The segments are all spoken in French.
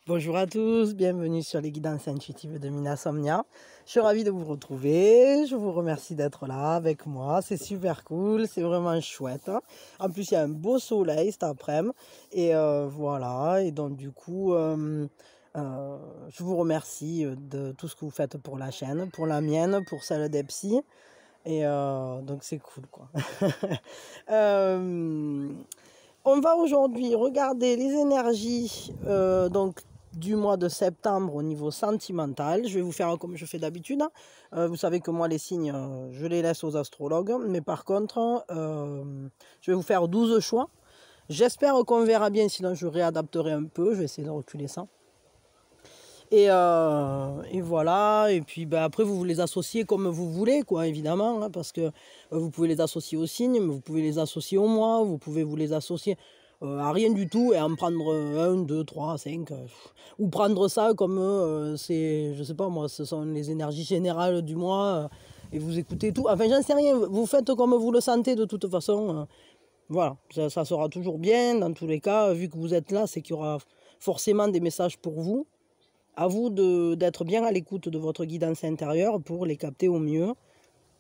Bonjour à tous, bienvenue sur les guidances intuitives de Mina Somnia. Je suis ravie de vous retrouver, je vous remercie d'être là avec moi, c'est super cool, c'est vraiment chouette. En plus il y a un beau soleil cet après-midi et voilà, et donc du coup je vous remercie de tout ce que vous faites pour la chaîne, pour la mienne, pour celle d'Epsi, et donc c'est cool quoi. On va aujourd'hui regarder les énergies donc du mois de septembre au niveau sentimental. Je vais vous faire comme je fais d'habitude. Vous savez que moi les signes, je les laisse aux astrologues. Mais par contre, je vais vous faire 12 choix. J'espère qu'on verra bien, sinon je réadapterai un peu. Je vais essayer de reculer ça. Et voilà, et puis après vous les associez comme vous voulez, quoi, évidemment, hein, parce que vous pouvez les associer au signe, mais vous pouvez les associer au mois, vous pouvez vous les associer à rien du tout et en prendre 1, 2, 3, 5, ou prendre ça comme c'est, je sais pas moi, ce sont les énergies générales du mois, et vous écoutez tout, enfin j'en sais rien, vous faites comme vous le sentez de toute façon, voilà, ça sera toujours bien, dans tous les cas, vu que vous êtes là, c'est qu'il y aura forcément des messages pour vous. À vous d'être bien à l'écoute de votre guidance intérieure pour les capter au mieux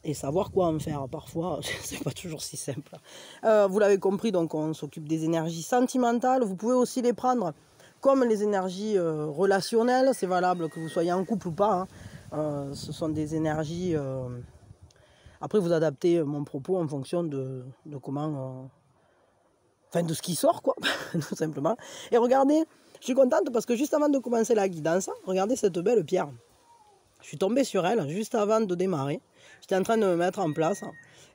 et savoir quoi en faire. Parfois, c'est pas toujours si simple. Vous l'avez compris, donc on s'occupe des énergies sentimentales. Vous pouvez aussi les prendre comme les énergies relationnelles. C'est valable que vous soyez en couple ou pas, hein. Ce sont des énergies... Après, vous adaptez mon propos en fonction de comment... Enfin, de ce qui sort, quoi, tout simplement. Et regardez, je suis contente parce que juste avant de commencer la guidance, regardez cette belle pierre. Je suis tombée sur elle juste avant de démarrer. J'étais en train de me mettre en place.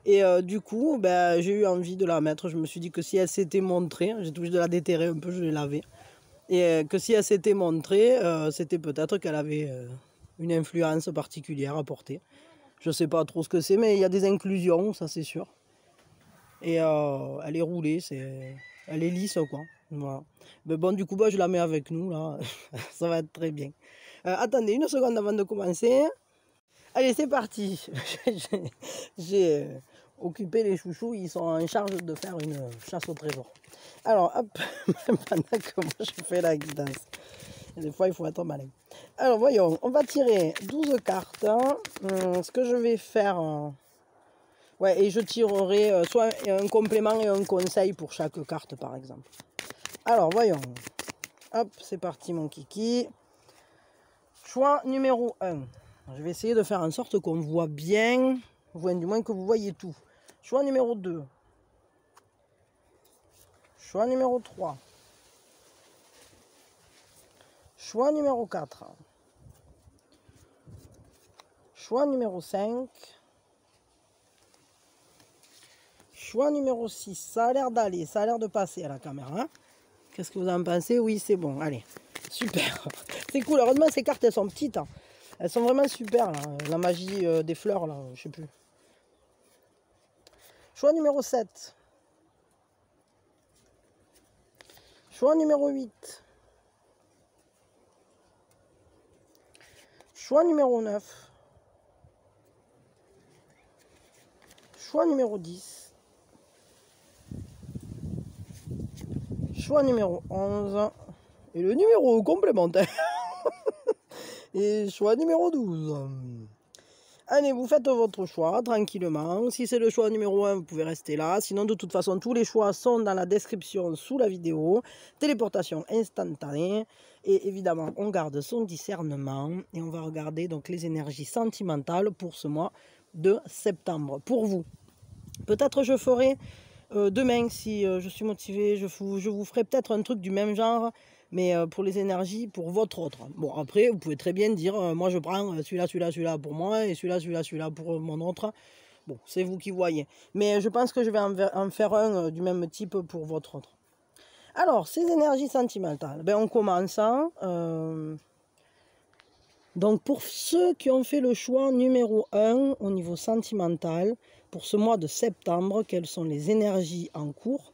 Et du coup, j'ai eu envie de la mettre. Je me suis dit que si elle s'était montrée, j'ai tout juste de la déterrer un peu, je l'ai lavée. Et que si elle s'était montrée, c'était peut-être qu'elle avait une influence particulière à porter. Je ne sais pas trop ce que c'est, mais il y a des inclusions, ça c'est sûr. Et elle est roulée, elle est lisse, quoi. Voilà. Mais bon, du coup, je la mets avec nous, là. Ça va être très bien. Attendez une seconde avant de commencer. Allez, c'est parti. J'ai occupé les chouchous, ils sont en charge de faire une chasse au trésor. Alors, hop, pendant que moi je fais la guidance. Des fois, il faut être malin. Alors, voyons, on va tirer 12 cartes. Ce que je vais faire... ouais, et je tirerai soit un complément et un conseil pour chaque carte, par exemple. Alors, voyons. Hop, c'est parti, mon kiki. Choix numéro 1. Je vais essayer de faire en sorte qu'on voit bien, du moins que vous voyez tout. Choix numéro 2. Choix numéro 3. Choix numéro 4. Choix numéro 5. Choix numéro 6. Ça a l'air d'aller, ça a l'air de passer à la caméra. Qu'est-ce que vous en pensez? Oui, c'est bon, allez. Super. C'est cool. Heureusement, ces cartes, elles sont petites. Hein. Elles sont vraiment super, là. La magie des fleurs, là, je sais plus. Choix numéro 7. Choix numéro 8. Choix numéro 9. Choix numéro 10. Choix numéro 11. Et le numéro complémentaire. Et choix numéro 12. Allez, vous faites votre choix tranquillement. Si c'est le choix numéro 1, vous pouvez rester là. Sinon, de toute façon, tous les choix sont dans la description sous la vidéo. Téléportation instantanée. Et évidemment, on garde son discernement. Et on va regarder donc les énergies sentimentales pour ce mois de septembre. Pour vous. Peut-être je ferai demain, si je suis motivée, je vous ferai peut-être un truc du même genre. Mais pour les énergies, pour votre autre. Bon, après, vous pouvez très bien dire, moi je prends celui-là, celui-là, celui-là pour moi, et celui-là, celui-là, celui-là pour mon autre. Bon, c'est vous qui voyez. Mais je pense que je vais en faire un du même type pour votre autre. Alors, ces énergies sentimentales, on commence. Hein, donc, pour ceux qui ont fait le choix numéro 1 au niveau sentimental, pour ce mois de septembre, quelles sont les énergies en cours?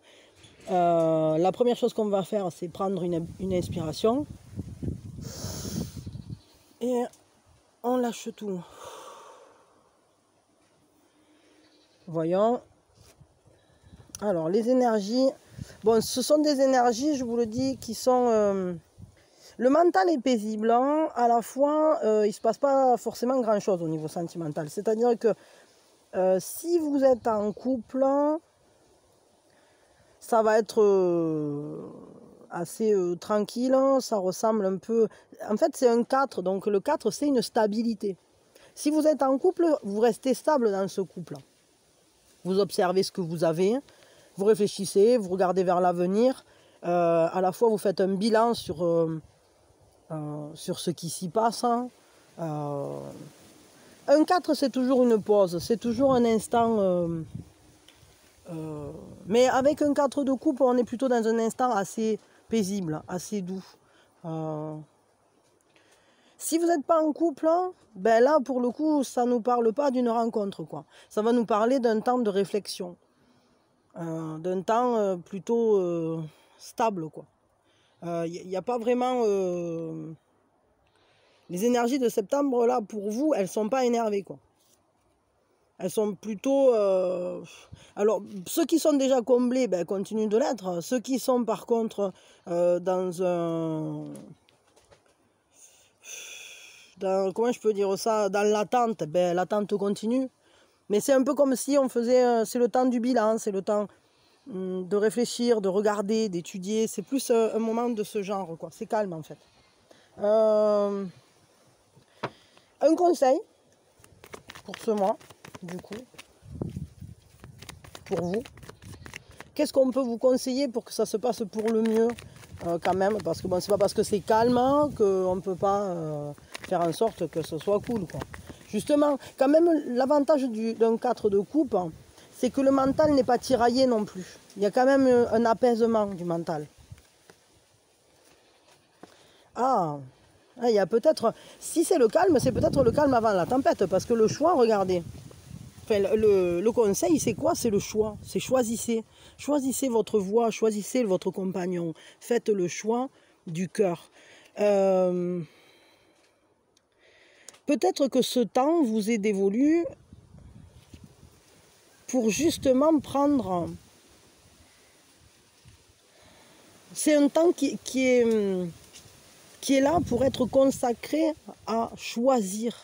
La première chose qu'on va faire, c'est prendre une inspiration et on lâche tout. Voyons. Alors, les énergies, bon, ce sont des énergies, je vous le dis, qui sont Le mental est paisible, hein. À la fois, il ne se passe pas forcément grand-chose au niveau sentimental. C'est-à-dire que si vous êtes en couple, ça va être assez tranquille, ça ressemble un peu... En fait, c'est un 4, donc le 4, c'est une stabilité. Si vous êtes en couple, vous restez stable dans ce couple. Vous observez ce que vous avez, vous réfléchissez, vous regardez vers l'avenir. À la fois, vous faites un bilan sur ce qui s'y passe. Un 4, c'est toujours une pause, c'est toujours un instant... mais avec un 4 de coupe, on est plutôt dans un instant assez paisible, assez doux. Si vous n'êtes pas en couple, ben là, pour le coup, ça ne nous parle pas d'une rencontre, quoi. Ça va nous parler d'un temps de réflexion, d'un temps plutôt stable, quoi. Il n'y a pas vraiment... Les énergies de septembre, là, pour vous, elles ne sont pas énervées, quoi. Elles sont plutôt... Alors, ceux qui sont déjà comblés, ben, continuent de l'être. Ceux qui sont, par contre, dans un... comment je peux dire ça? Dans l'attente, ben, l'attente continue. Mais c'est un peu comme si on faisait... c'est le temps du bilan, c'est le temps de réfléchir, de regarder, d'étudier. C'est plus un moment de ce genre, quoi. C'est calme, en fait. Un conseil pour ce mois, du coup, pour vous. Qu'est-ce qu'on peut vous conseiller pour que ça se passe pour le mieux, quand même? Parce que bon, c'est pas parce que c'est calme qu'on ne peut pas faire en sorte que ce soit cool, quoi. Justement, quand même, l'avantage d'un 4 de coupe, c'est que le mental n'est pas tiraillé non plus. Il y a quand même un apaisement du mental. Ah, il y a peut-être... Si c'est le calme, c'est peut-être le calme avant la tempête. Parce que le choix, regardez. Enfin, le conseil, c'est quoi? C'est le choix. C'est choisissez. Choisissez votre voie, choisissez votre compagnon. Faites le choix du cœur. Peut-être que ce temps vous est dévolu pour justement prendre... C'est un temps qui est là pour être consacré à choisir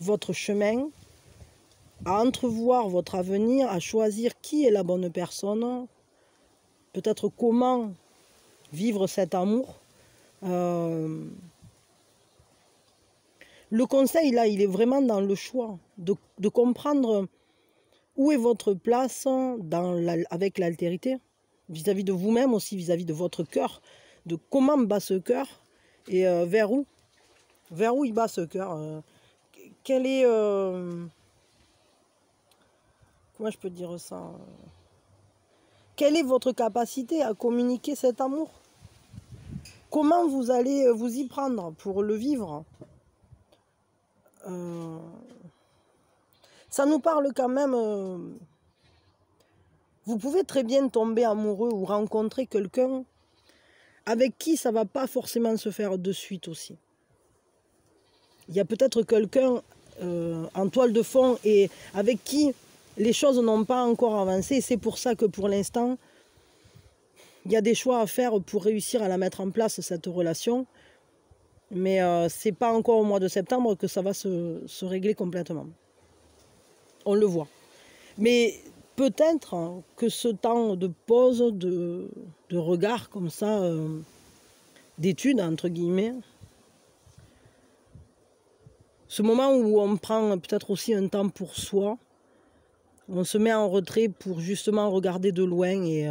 votre chemin, à entrevoir votre avenir, à choisir qui est la bonne personne, peut-être comment vivre cet amour. Le conseil, là, il est vraiment dans le choix, de comprendre où est votre place avec l'altérité, vis-à-vis de vous-même aussi, vis-à-vis de votre cœur, de comment bat ce cœur et vers où il bat ce cœur. Quel est... comment je peux dire ça? Quelle est votre capacité à communiquer cet amour? Comment vous allez vous y prendre pour le vivre? Ça nous parle quand même... vous pouvez très bien tomber amoureux ou rencontrer quelqu'un avec qui ça ne va pas forcément se faire de suite aussi. Il y a peut-être quelqu'un en toile de fond et avec qui les choses n'ont pas encore avancé. C'est pour ça que pour l'instant, il y a des choix à faire pour réussir à la mettre en place, cette relation. Mais ce n'est pas encore au mois de septembre que ça va se régler complètement. On le voit. Mais peut-être que ce temps de pause, de regard comme ça, d'étude entre guillemets, ce moment où on prend peut-être aussi un temps pour soi, on se met en retrait pour justement regarder de loin et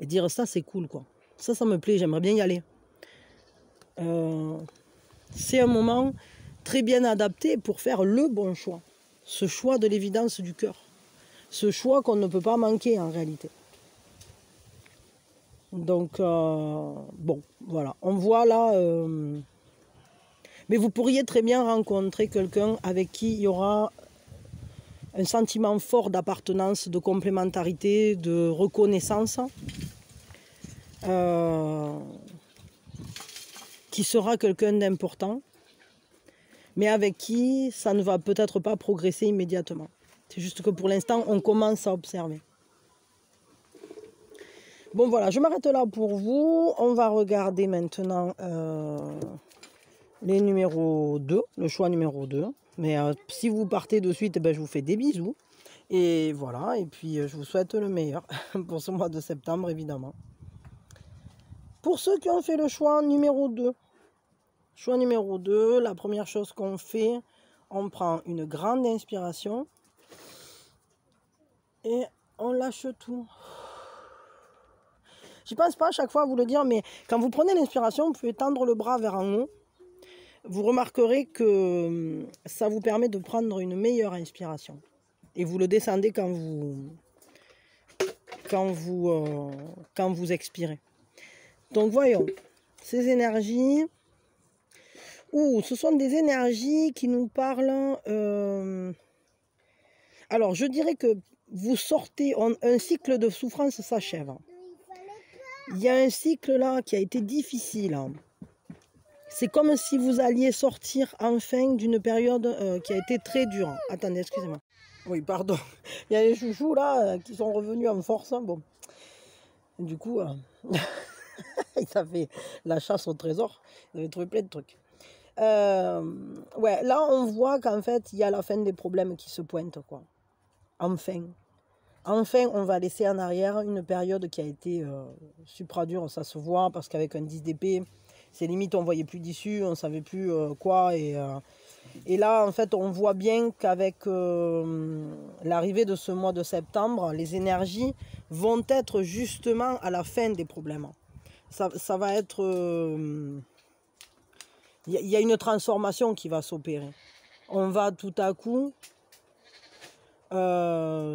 dire ça c'est cool, quoi. Ça me plaît, j'aimerais bien y aller. C'est un moment très bien adapté pour faire le bon choix. Ce choix de l'évidence du cœur. Ce choix qu'on ne peut pas manquer en réalité. Donc, bon, voilà. On voit là... mais vous pourriez très bien rencontrer quelqu'un avec qui il y aura un sentiment fort d'appartenance, de complémentarité, de reconnaissance. Qui sera quelqu'un d'important, mais avec qui ça ne va peut-être pas progresser immédiatement. C'est juste que pour l'instant, on commence à observer. Bon voilà, je m'arrête là pour vous. On va regarder maintenant les numéros 2, le choix numéro 2. Mais si vous partez de suite, ben, je vous fais des bisous. Et voilà, et puis je vous souhaite le meilleur pour ce mois de septembre, évidemment. Pour ceux qui ont fait le choix numéro 2, la première chose qu'on fait, on prend une grande inspiration et on lâche tout. Je ne pense pas à chaque fois à vous le dire, mais quand vous prenez l'inspiration, vous pouvez tendre le bras vers en haut. Vous remarquerez que ça vous permet de prendre une meilleure inspiration. Et vous le descendez quand vous expirez. Donc voyons, ces énergies, ce sont des énergies qui nous parlent. Alors je dirais que vous sortez, un cycle de souffrance s'achève. Il y a un cycle là qui a été difficile. C'est comme si vous alliez sortir enfin d'une période qui a été très dure. Attendez, excusez-moi. Oui, pardon. Il y a les chouchous là qui sont revenus en force. Bon. Du coup, ça fait la chasse au trésor. Ils avaient trouvé plein de trucs. Ouais, là on voit qu'en fait, il y a la fin des problèmes qui se pointent, quoi. Enfin. Enfin, on va laisser en arrière une période qui a été supra-dure, ça se voit, parce qu'avec un 10 d'épée, c'est limite, on ne voyait plus d'issue, on ne savait plus quoi. Et là, en fait, on voit bien qu'avec l'arrivée de ce mois de septembre, les énergies vont être justement à la fin des problèmes. Ça va être... Il y a une transformation qui va s'opérer. On va tout à coup...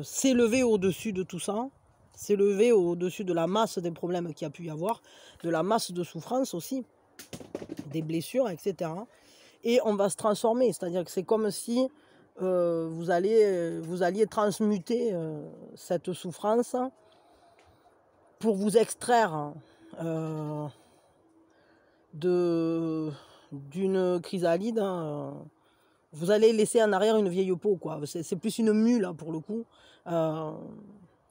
s'élever au-dessus de tout ça, s'élever au-dessus de la masse des problèmes qu'il y a pu y avoir, de la masse de souffrance aussi, des blessures, etc. Et on va se transformer, c'est-à-dire que c'est comme si vous alliez transmuter cette souffrance pour vous extraire d'une chrysalide. Vous allez laisser en arrière une vieille peau, quoi. C'est plus une mue, là, pour le coup.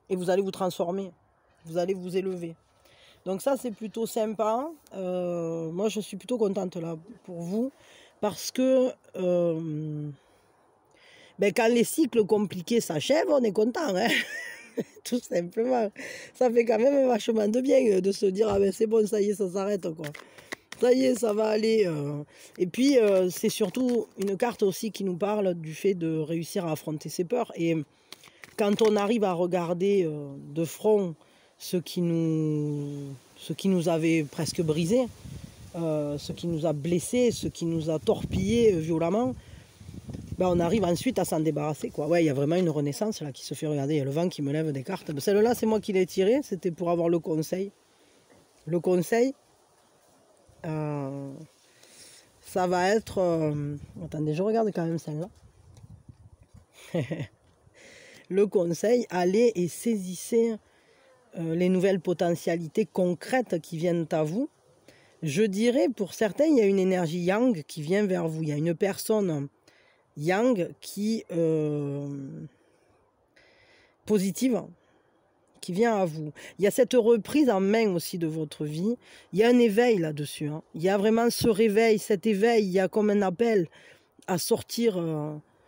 Et vous allez vous transformer. Vous allez vous élever. Donc ça, c'est plutôt sympa. Moi, je suis plutôt contente, là, pour vous. Parce que quand les cycles compliqués s'achèvent, on est content, hein. Tout simplement. Ça fait quand même vachement de bien de se dire, ah ben c'est bon, ça y est, ça s'arrête, quoi. Ça y est, ça va aller. Et puis, c'est surtout une carte aussi qui nous parle du fait de réussir à affronter ses peurs. Et quand on arrive à regarder de front ce qui nous avait presque brisé, ce qui nous a blessés, ce qui nous a torpillés violemment, on arrive ensuite à s'en débarrasser, quoi. Ouais, il y a vraiment une renaissance là qui se fait. Regarder, il y a le vent qui me lève des cartes. Celle-là, c'est moi qui l'ai tirée. C'était pour avoir le conseil. Le conseil... ça va être... attendez, je regarde quand même celle-là. Le conseil, allez et saisissez les nouvelles potentialités concrètes qui viennent à vous. Je dirais, pour certains, il y a une énergie yang qui vient vers vous. Il y a une personne yang qui... positive, qui vient à vous. Il y a cette reprise en main aussi de votre vie. Il y a un éveil là-dessus. Hein. Il y a vraiment ce réveil, cet éveil. Il y a comme un appel à sortir.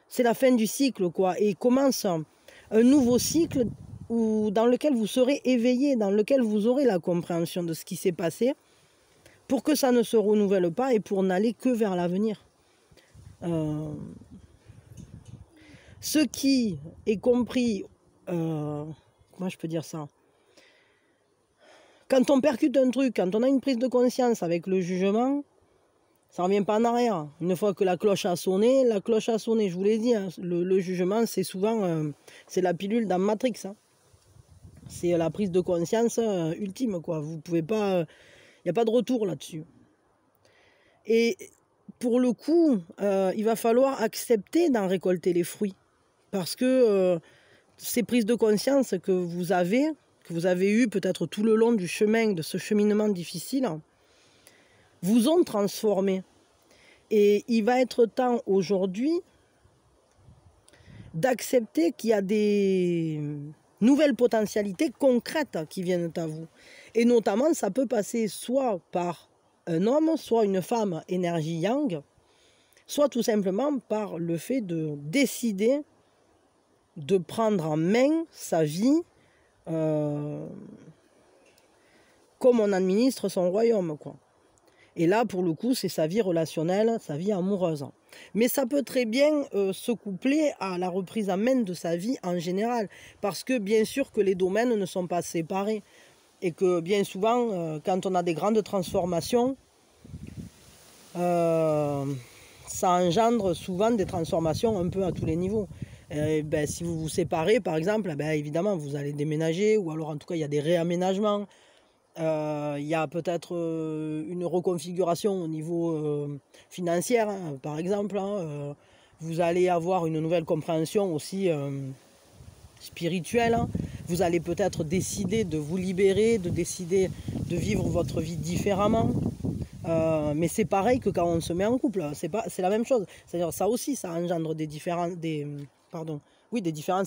C'est la fin du cycle, quoi. Et commence un nouveau cycle dans lequel vous serez éveillé, dans lequel vous aurez la compréhension de ce qui s'est passé, pour que ça ne se renouvelle pas et pour n'aller que vers l'avenir. Ce qui est compris... comment je peux dire ça? Quand on percute un truc, quand on a une prise de conscience avec le jugement, ça ne revient pas en arrière. Une fois que la cloche a sonné, je vous l'ai dit, hein, le jugement, c'est souvent c'est la pilule dans Matrix. Hein. C'est la prise de conscience ultime, quoi. Vous pouvez pas... Il n'y a pas de retour là-dessus. Et pour le coup, il va falloir accepter d'en récolter les fruits. Parce que... ces prises de conscience que vous avez eues peut-être tout le long du chemin, de ce cheminement difficile, vous ont transformé. Et il va être temps aujourd'hui d'accepter qu'il y a des nouvelles potentialités concrètes qui viennent à vous. Et notamment, ça peut passer soit par un homme, soit une femme énergie yang, soit tout simplement par le fait de décider de prendre en main sa vie comme on administre son royaume, quoi. Et là, pour le coup, c'est sa vie relationnelle, sa vie amoureuse. Mais ça peut très bien se coupler à la reprise en main de sa vie en général. Parce que bien sûr que les domaines ne sont pas séparés. Et que bien souvent, quand on a des grandes transformations, ça engendre souvent des transformations un peu à tous les niveaux. Ben, si vous vous séparez, par exemple, ben, évidemment, vous allez déménager, ou alors en tout cas, il y a des réaménagements. Il y a peut-être une reconfiguration au niveau financier, hein, par exemple. Hein, vous allez avoir une nouvelle compréhension aussi spirituelle. Hein. Vous allez peut-être décider de vous libérer, de décider de vivre votre vie différemment. Mais c'est pareil que quand on se met en couple, c'est la même chose. C'est-à-dire ça aussi, ça engendre des différences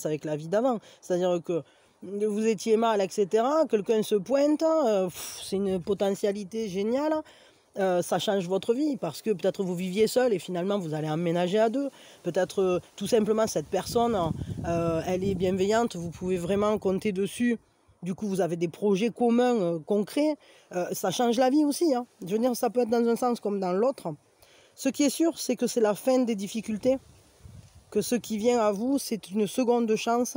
avec la vie d'avant. C'est-à-dire que vous étiez mal, etc. Quelqu'un se pointe, c'est une potentialité géniale. Ça change votre vie parce que peut-être vous viviez seul et finalement vous allez emménager à deux. Peut-être tout simplement cette personne, elle est bienveillante, vous pouvez vraiment compter dessus. Du coup, vous avez des projets communs, concrets. Ça change la vie aussi. Hein. Je veux dire, ça peut être dans un sens comme dans l'autre. Ce qui est sûr, c'est que c'est la fin des difficultés. Que ce qui vient à vous, c'est une seconde chance.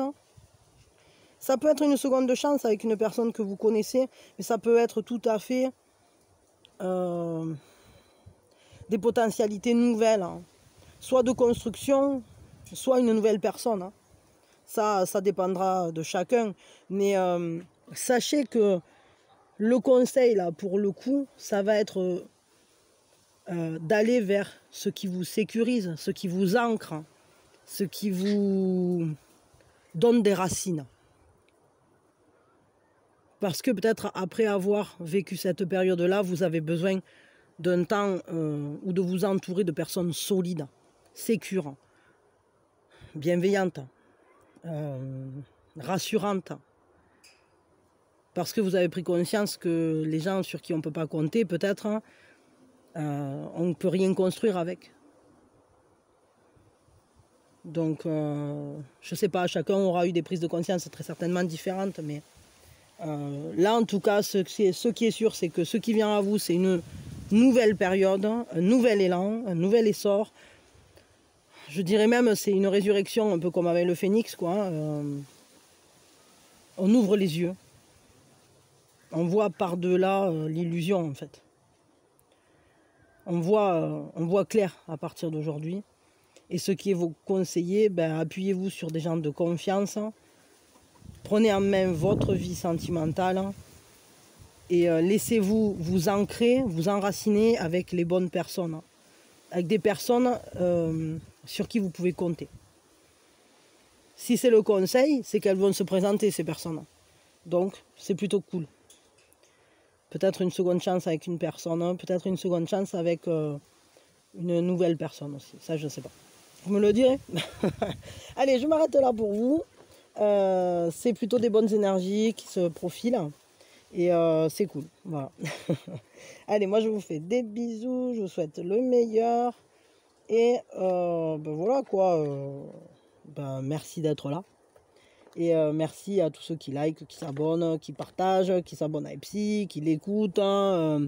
Ça peut être une seconde chance avec une personne que vous connaissez, mais ça peut être tout à fait des potentialités nouvelles. Hein. Soit de construction, soit une nouvelle personne. Hein. Ça dépendra de chacun. Mais sachez que le conseil, là, pour le coup, ça va être d'aller vers ce qui vous sécurise, ce qui vous ancre, ce qui vous donne des racines. Parce que peut-être après avoir vécu cette période-là, vous avez besoin d'un temps ou de vous entourer de personnes solides, sécures, bienveillantes, rassurantes. Parce que vous avez pris conscience que les gens sur qui on ne peut pas compter, peut-être, on ne peut rien construire avec. Donc, je ne sais pas, chacun aura eu des prises de conscience très certainement différentes, mais là, en tout cas, ce qui est sûr, c'est que ce qui vient à vous, c'est une nouvelle période, un nouvel élan, un nouvel essor. Je dirais même, c'est une résurrection, un peu comme avec le phénix, quoi. On ouvre les yeux. On voit par-delà l'illusion, en fait. On voit clair à partir d'aujourd'hui. Et ce qui est vous conseillé, ben, appuyez-vous sur des gens de confiance. Prenez en main votre vie sentimentale et laissez-vous vous ancrer, vous enraciner avec les bonnes personnes, avec des personnes sur qui vous pouvez compter. Si c'est le conseil, c'est qu'elles vont se présenter, ces personnes. Donc, c'est plutôt cool. Peut-être une seconde chance avec une personne, peut-être une seconde chance avec une nouvelle personne aussi. Ça, je ne sais pas. Vous me le direz. Allez, je m'arrête là pour vous. C'est plutôt des bonnes énergies qui se profilent. Et c'est cool. Voilà. Allez, moi, je vous fais des bisous. Je vous souhaite le meilleur. Et ben voilà quoi. Ben, merci d'être là. Et merci à tous ceux qui like, qui s'abonnent, qui partagent, qui s'abonnent à Epsi, qui l'écoutent. Hein,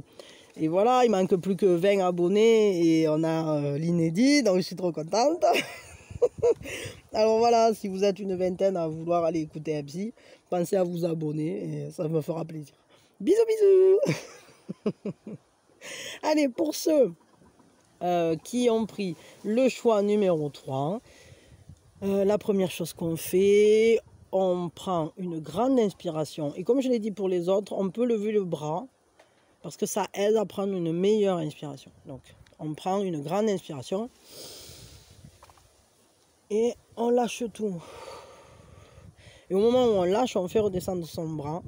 et voilà, il manque plus que 20 abonnés et on a l'inédit, donc je suis trop contente. Alors voilà, si vous êtes une vingtaine à vouloir aller écouter Epsi, pensez à vous abonner et ça me fera plaisir. Bisous, bisous. Allez, pour ceux qui ont pris le choix numéro 3, la première chose qu'on fait, on prend une grande inspiration. Et comme je l'ai dit pour les autres, on peut lever le bras parce que ça aide à prendre une meilleure inspiration. Donc, on prend une grande inspiration et on lâche tout. Et au moment où on lâche, on fait redescendre son bras.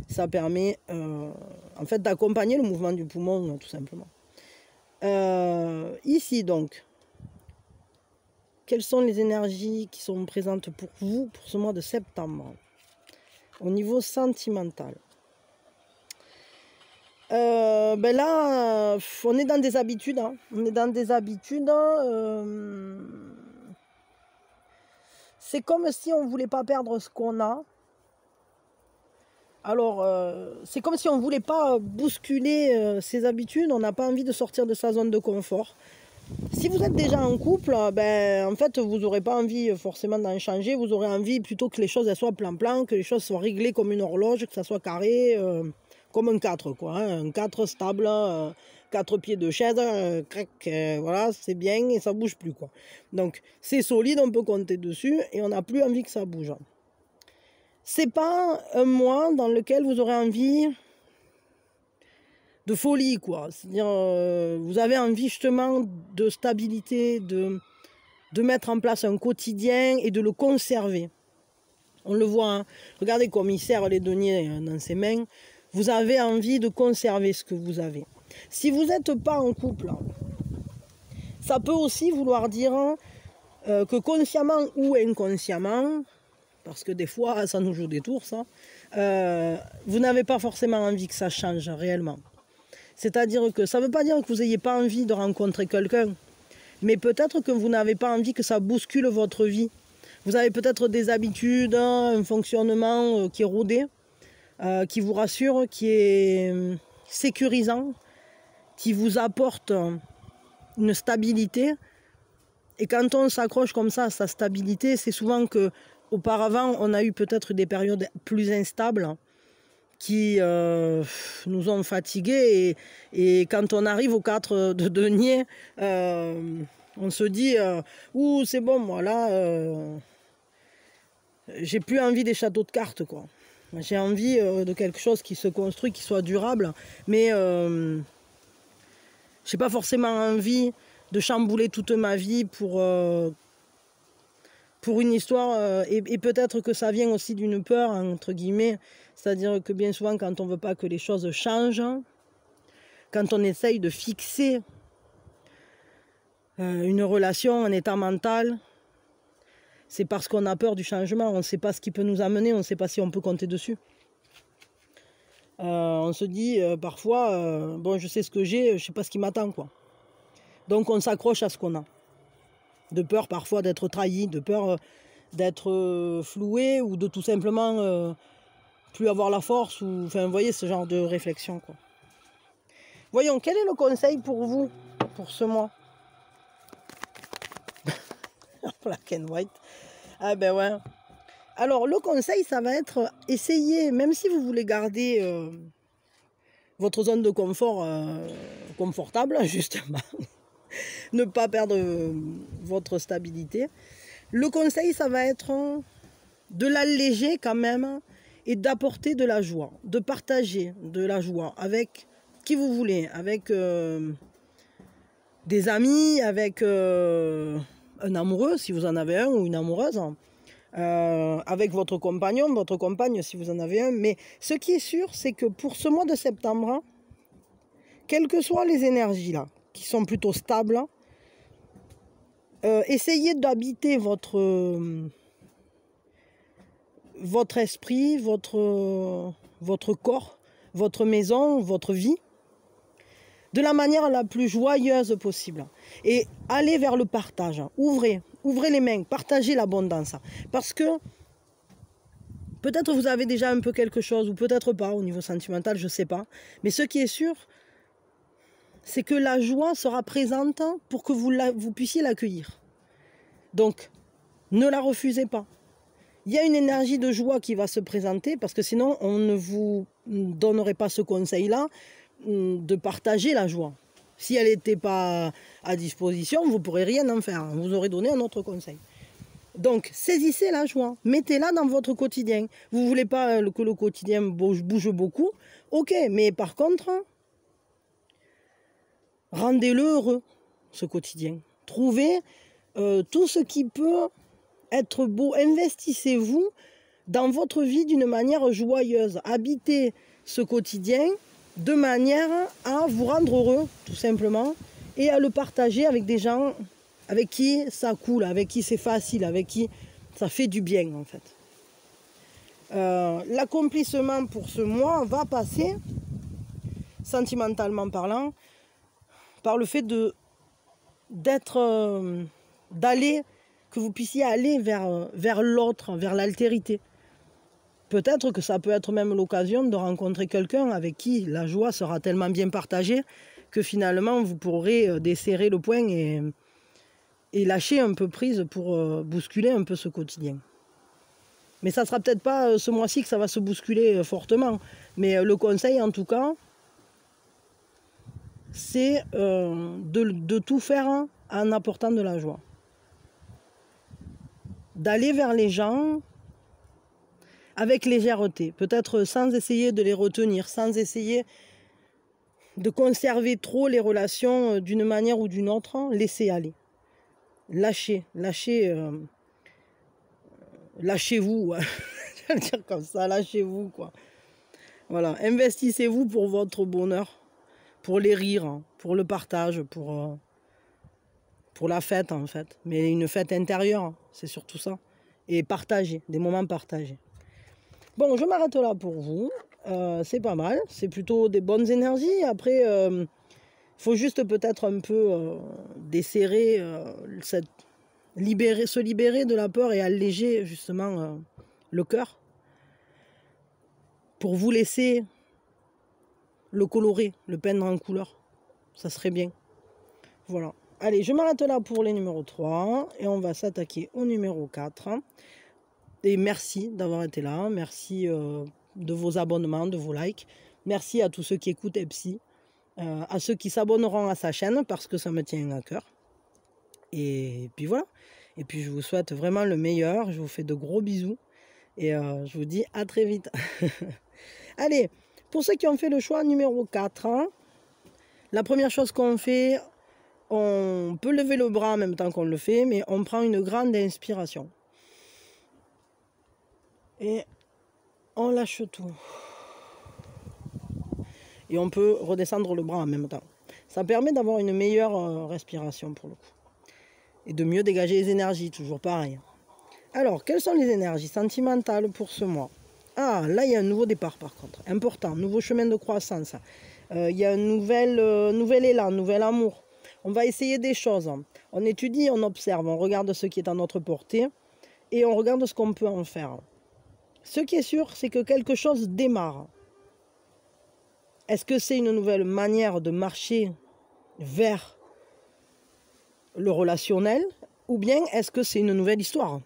Ça permet en fait d'accompagner le mouvement du poumon, tout simplement. Ici, donc, quelles sont les énergies qui sont présentes pour vous pour ce mois de septembre? au niveau sentimental. Ben là, on est dans des habitudes. Hein. On est dans des habitudes. C'est comme si on ne voulait pas perdre ce qu'on a. Alors, c'est comme si on ne voulait pas bousculer ses habitudes. On n'a pas envie de sortir de sa zone de confort. Si vous êtes déjà en couple, ben, en fait, vous n'aurez pas envie forcément d'en changer. Vous aurez envie plutôt que les choses elles soient plan-plan, que les choses soient réglées comme une horloge, que ça soit carré, comme un 4, quoi. Hein, un 4 stable, 4 pieds de chaise, crac, voilà, c'est bien et ça ne bouge plus, quoi. Donc, c'est solide, on peut compter dessus et on n'a plus envie que ça bouge. C'est pas un mois dans lequel vous aurez envie de folie, quoi. C'est-à-dire, vous avez envie justement de stabilité, de mettre en place un quotidien et de le conserver. On le voit, hein. Regardez comme il serre les deniers dans ses mains. Vous avez envie de conserver ce que vous avez. Si vous n'êtes pas en couple, ça peut aussi vouloir dire que consciemment ou inconsciemment, parce que des fois ça nous joue des tours, ça, vous n'avez pas forcément envie que ça change réellement. C'est-à-dire que ça ne veut pas dire que vous n'ayez pas envie de rencontrer quelqu'un, mais peut-être que vous n'avez pas envie que ça bouscule votre vie. Vous avez peut-être des habitudes, un fonctionnement qui est rodé, qui vous rassure, qui est sécurisant, qui vous apporte une stabilité. Et quand on s'accroche comme ça à sa stabilité, c'est souvent qu'auparavant, on a eu peut-être des périodes plus instables, qui nous ont fatigués et quand on arrive aux 4 de denier, on se dit ouh c'est bon, moi là j'ai plus envie des châteaux de cartes, quoi. J'ai envie de quelque chose qui se construit, qui soit durable, mais j'ai pas forcément envie de chambouler toute ma vie pour une histoire, et peut-être que ça vient aussi d'une peur, entre guillemets, c'est-à-dire que bien souvent quand on ne veut pas que les choses changent, quand on essaye de fixer une relation, un état mental, c'est parce qu'on a peur du changement, on ne sait pas ce qui peut nous amener, on ne sait pas si on peut compter dessus. On se dit parfois, bon je sais ce que j'ai, je ne sais pas ce qui m'attend, quoi. Donc on s'accroche à ce qu'on a. De peur parfois d'être trahi, de peur d'être floué ou de tout simplement plus avoir la force. Ou, enfin, vous voyez ce genre de réflexion, quoi. Voyons, quel est le conseil pour vous, pour ce mois? Black and white. Ah ben ouais. Alors le conseil, ça va être essayer, même si vous voulez garder votre zone de confort confortable, justement. Ne pas perdre votre stabilité. Le conseil, ça va être de l'alléger quand même et d'apporter de la joie, de partager de la joie avec qui vous voulez, avec des amis, avec un amoureux si vous en avez un ou une amoureuse, avec votre compagnon, votre compagne si vous en avez un. Mais ce qui est sûr, c'est que pour ce mois de septembre, quelles que soient les énergies là, qui sont plutôt stables, essayez d'habiter votre esprit, votre corps, votre maison, votre vie, de la manière la plus joyeuse possible. Et allez vers le partage, ouvrez les mains, partagez l'abondance. Parce que peut-être vous avez déjà un peu quelque chose, ou peut-être pas au niveau sentimental, je ne sais pas. Mais ce qui est sûr, c'est que la joie sera présente pour que vous puissiez l'accueillir. Donc, ne la refusez pas. Il y a une énergie de joie qui va se présenter, parce que sinon, on ne vous donnerait pas ce conseil-là de partager la joie. Si elle n'était pas à disposition, vous ne pourrez rien en faire. On vous aurait donné un autre conseil. Donc, saisissez la joie. Mettez-la dans votre quotidien. Vous ne voulez pas que le quotidien bouge beaucoup? Ok, mais par contre, rendez-le heureux, ce quotidien. Trouvez tout ce qui peut être beau. Investissez-vous dans votre vie d'une manière joyeuse. Habitez ce quotidien de manière à vous rendre heureux, tout simplement, et à le partager avec des gens avec qui ça coule, avec qui c'est facile, avec qui ça fait du bien, en fait. L'accomplissement pour ce mois va passer, sentimentalement parlant, par le fait d'aller, que vous puissiez aller vers l'autre, vers l'altérité. Peut-être que ça peut être même l'occasion de rencontrer quelqu'un avec qui la joie sera tellement bien partagée que finalement vous pourrez desserrer le poing et lâcher un peu prise pour bousculer un peu ce quotidien. Mais ça ne sera peut-être pas ce mois-ci que ça va se bousculer fortement. Mais le conseil en tout cas, c'est de tout faire en apportant de la joie. D'aller vers les gens avec légèreté, peut-être sans essayer de les retenir, sans essayer de conserver trop les relations d'une manière ou d'une autre, laisser aller. Lâchez-vous, je vais le dire comme ça, lâchez-vous quoi. Voilà, investissez-vous pour votre bonheur, pour les rires, pour le partage, pour la fête en fait. Mais une fête intérieure, c'est surtout ça. Et partager, des moments partagés. Bon, je m'arrête là pour vous. C'est pas mal, c'est plutôt des bonnes énergies. Après, faut juste peut-être un peu desserrer, se libérer de la peur et alléger justement le cœur pour vous laisser le colorer, le peindre en couleur. Ça serait bien. Voilà. Allez, je m'arrête là pour les numéros 3 et on va s'attaquer au numéro 4. Et merci d'avoir été là. Merci de vos abonnements, de vos likes. Merci à tous ceux qui écoutent Epsi. À ceux qui s'abonneront à sa chaîne parce que ça me tient à cœur. Et puis voilà. Et puis je vous souhaite vraiment le meilleur. Je vous fais de gros bisous. Et je vous dis à très vite. Allez, pour ceux qui ont fait le choix numéro 4, la première chose qu'on fait, on peut lever le bras en même temps qu'on le fait, mais on prend une grande inspiration. Et on lâche tout. Et on peut redescendre le bras en même temps. Ça permet d'avoir une meilleure respiration pour le coup. Et de mieux dégager les énergies, toujours pareil. Alors, quelles sont les énergies sentimentales pour ce mois? Ah, là, il y a un nouveau départ par contre. Important, nouveau chemin de croissance. Il y a un nouvel élan, nouvel amour. On va essayer des choses. On étudie, on observe, on regarde ce qui est à notre portée et on regarde ce qu'on peut en faire. Ce qui est sûr, c'est que quelque chose démarre. Est-ce que c'est une nouvelle manière de marcher vers le relationnel ou bien est-ce que c'est une nouvelle histoire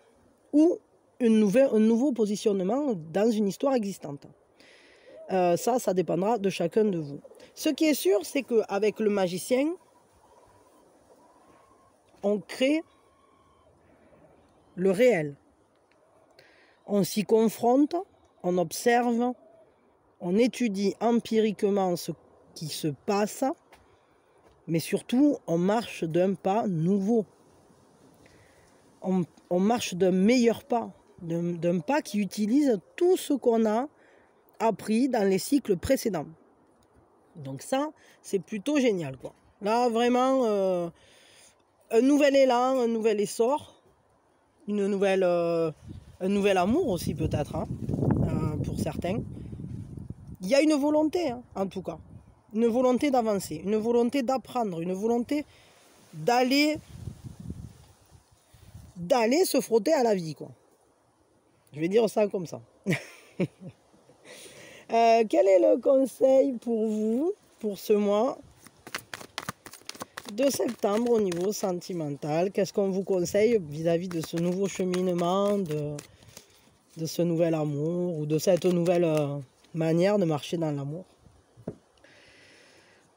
ou un nouveau positionnement dans une histoire existante? Ça dépendra de chacun de vous. Ce qui est sûr, c'est qu'avec le magicien, on crée le réel. On s'y confronte, on observe, on étudie empiriquement ce qui se passe, mais surtout, on marche d'un pas nouveau. On marche d'un meilleur pas, d'un pas qui utilise tout ce qu'on a appris dans les cycles précédents. Donc ça, c'est plutôt génial, quoi. Là, vraiment, un nouvel élan, un nouvel essor, un nouvel amour aussi peut-être, hein, pour certains. Il y a une volonté, hein, en tout cas. Une volonté d'avancer, une volonté d'apprendre, une volonté d'aller se frotter à la vie, quoi. Je vais dire ça comme ça. Quel est le conseil pour vous, pour ce mois de septembre au niveau sentimental? Qu'est-ce qu'on vous conseille vis-à-vis de ce nouveau cheminement, de ce nouvel amour ou de cette nouvelle manière de marcher dans l'amour?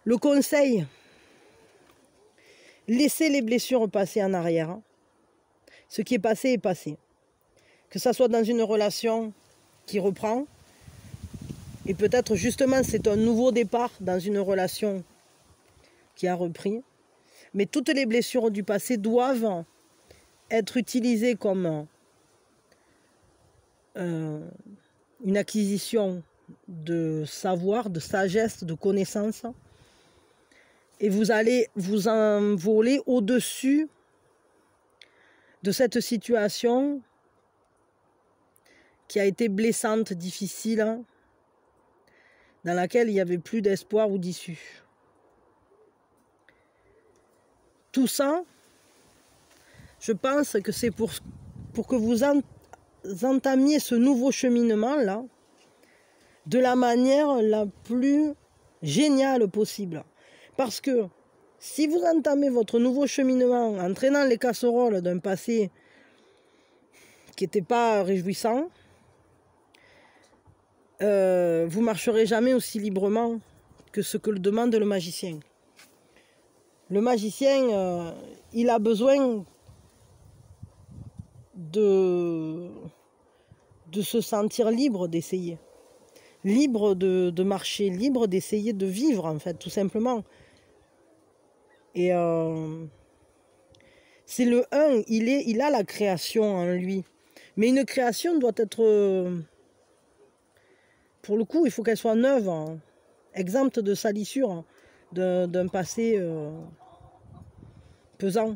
Le conseil, laissez les blessures passer en arrière. Ce qui est passé est passé. Que ça soit dans une relation qui reprend, et peut-être justement c'est un nouveau départ dans une relation qui a repris. Mais toutes les blessures du passé doivent être utilisées comme une acquisition de savoir, de sagesse, de connaissances. Et vous allez vous envoler au-dessus de cette situation qui a été blessante, difficile, hein, dans laquelle il n'y avait plus d'espoir ou d'issue. Tout ça, je pense que c'est pour que vous entamiez ce nouveau cheminement-là de la manière la plus géniale possible. Parce que si vous entamez votre nouveau cheminement en traînant les casseroles d'un passé qui n'était pas réjouissant, vous marcherez jamais aussi librement que ce que le demande le magicien. Le magicien, il a besoin de se sentir libre d'essayer. Libre de marcher, libre d'essayer de vivre, en fait, tout simplement. Et c'est le 1, il a la création en lui. Mais une création doit être... pour le coup, il faut qu'elle soit neuve, hein, exempte de salissure, hein, d'un passé pesant.